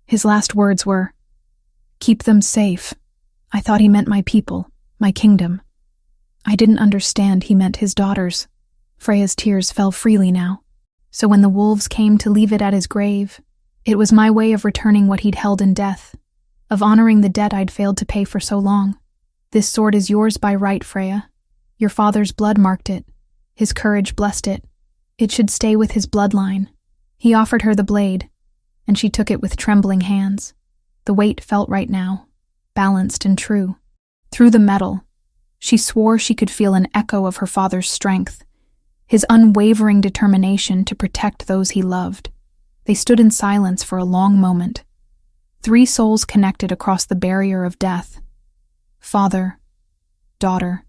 His last words were, "Keep them safe." I thought he meant my people, my kingdom. I didn't understand he meant his daughters. Freya's tears fell freely now. So when the wolves came to leave it at his grave, it was my way of returning what he'd held in death, of honoring the debt I'd failed to pay for so long. This sword is yours by right, Freya. Your father's blood marked it. His courage blessed it. It should stay with his bloodline. He offered her the blade, and she took it with trembling hands. The weight felt right now, balanced and true. Through the metal, she swore she could feel an echo of her father's strength, his unwavering determination to protect those he loved. They stood in silence for a long moment. 3 souls connected across the barrier of death. Father, daughter,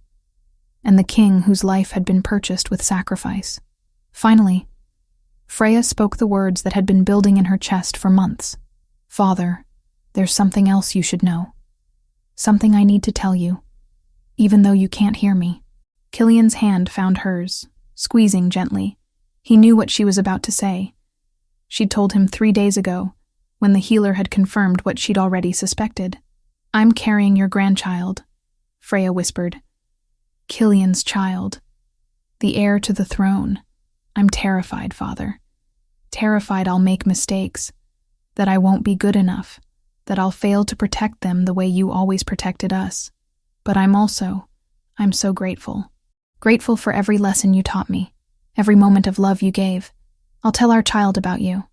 and the king whose life had been purchased with sacrifice. Finally, Freya spoke the words that had been building in her chest for months. Father, there's something else you should know. Something I need to tell you, even though you can't hear me. Killian's hand found hers, squeezing gently. He knew what she was about to say. She'd told him 3 days ago, when the healer had confirmed what she'd already suspected. I'm carrying your grandchild, Freya whispered. Killian's child. The heir to the throne. I'm terrified, Father. Terrified I'll make mistakes, that I won't be good enough, that I'll fail to protect them the way you always protected us. But I'm so grateful. Grateful for every lesson you taught me, every moment of love you gave. I'll tell our child about you.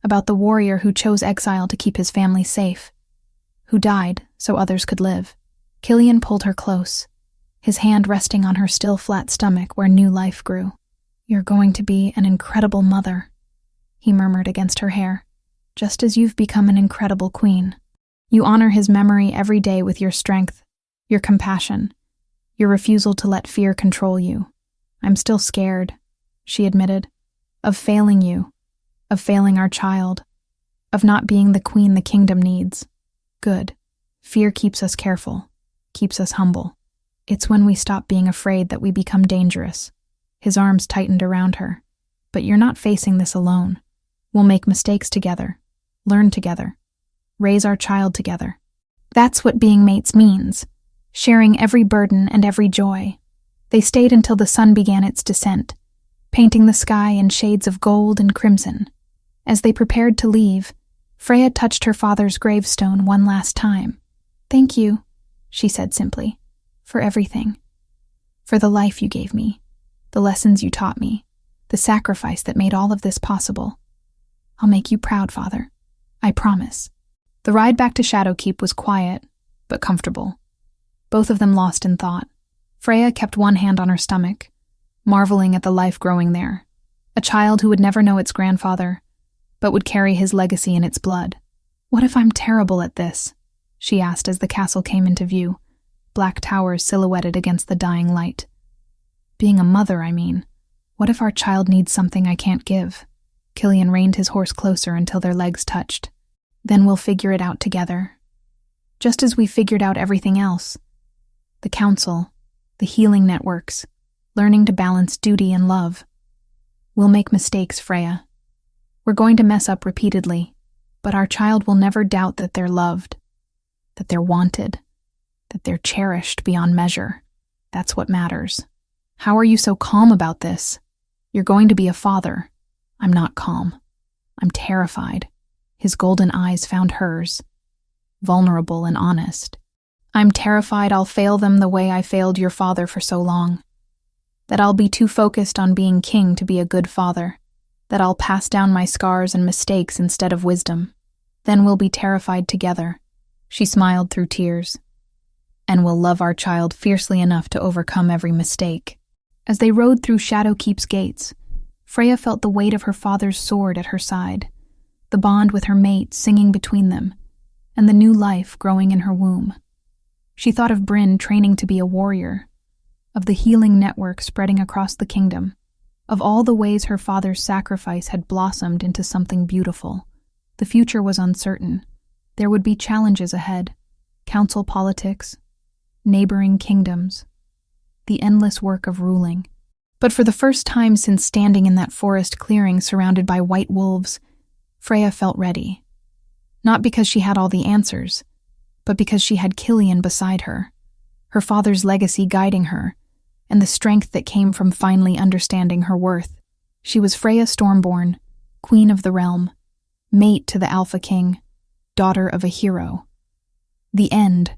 About the warrior who chose exile to keep his family safe, who died so others could live. Killian pulled her close, his hand resting on her still flat stomach where new life grew. You're going to be an incredible mother, he murmured against her hair, just as you've become an incredible queen. You honor his memory every day with your strength, your compassion, your refusal to let fear control you. I'm still scared, she admitted, of failing you, of failing our child, of not being the queen the kingdom needs. Good. Fear keeps us careful, keeps us humble. It's when we stop being afraid that we become dangerous. His arms tightened around her. But you're not facing this alone. We'll make mistakes together, learn together, raise our child together. That's what being mates means, sharing every burden and every joy. They stayed until the sun began its descent, painting the sky in shades of gold and crimson. As they prepared to leave, Freya touched her father's gravestone one last time. Thank you, she said simply, for everything. For the life you gave me, the lessons you taught me, the sacrifice that made all of this possible. I'll make you proud, Father. I promise. The ride back to Shadowkeep was quiet, but comfortable. Both of them lost in thought. Freya kept one hand on her stomach, marveling at the life growing there. A child who would never know its grandfather, but would carry his legacy in its blood. "What if I'm terrible at this?" she asked as the castle came into view, black towers silhouetted against the dying light. "Being a mother, I mean. What if our child needs something I can't give?" Killian reined his horse closer until their legs touched. "Then we'll figure it out together. Just as we figured out everything else. The council, the healing networks, learning to balance duty and love. We'll make mistakes, Freya. We're going to mess up repeatedly, but our child will never doubt that they're loved, that they're wanted, that they're cherished beyond measure. That's what matters. How are you so calm about this? You're going to be a father." "I'm not calm. I'm terrified." His golden eyes found hers, vulnerable and honest. "I'm terrified I'll fail them the way I failed your father for so long. That I'll be too focused on being king to be a good father. That I'll pass down my scars and mistakes instead of wisdom. Then we'll be terrified together." She smiled through tears. "And we'll love our child fiercely enough to overcome every mistake." As they rode through Shadowkeep's gates, Freya felt the weight of her father's sword at her side, the bond with her mate singing between them, and the new life growing in her womb. She thought of Bryn training to be a warrior, of the healing network spreading across the kingdom, of all the ways her father's sacrifice had blossomed into something beautiful. The future was uncertain. There would be challenges ahead, council politics, neighboring kingdoms, the endless work of ruling. But for the first time since standing in that forest clearing surrounded by white wolves, Freya felt ready. Not because she had all the answers, but because she had Killian beside her, her father's legacy guiding her, and the strength that came from finally understanding her worth. She was Freya Stormborn, queen of the realm, mate to the Alpha King, daughter of a hero. The end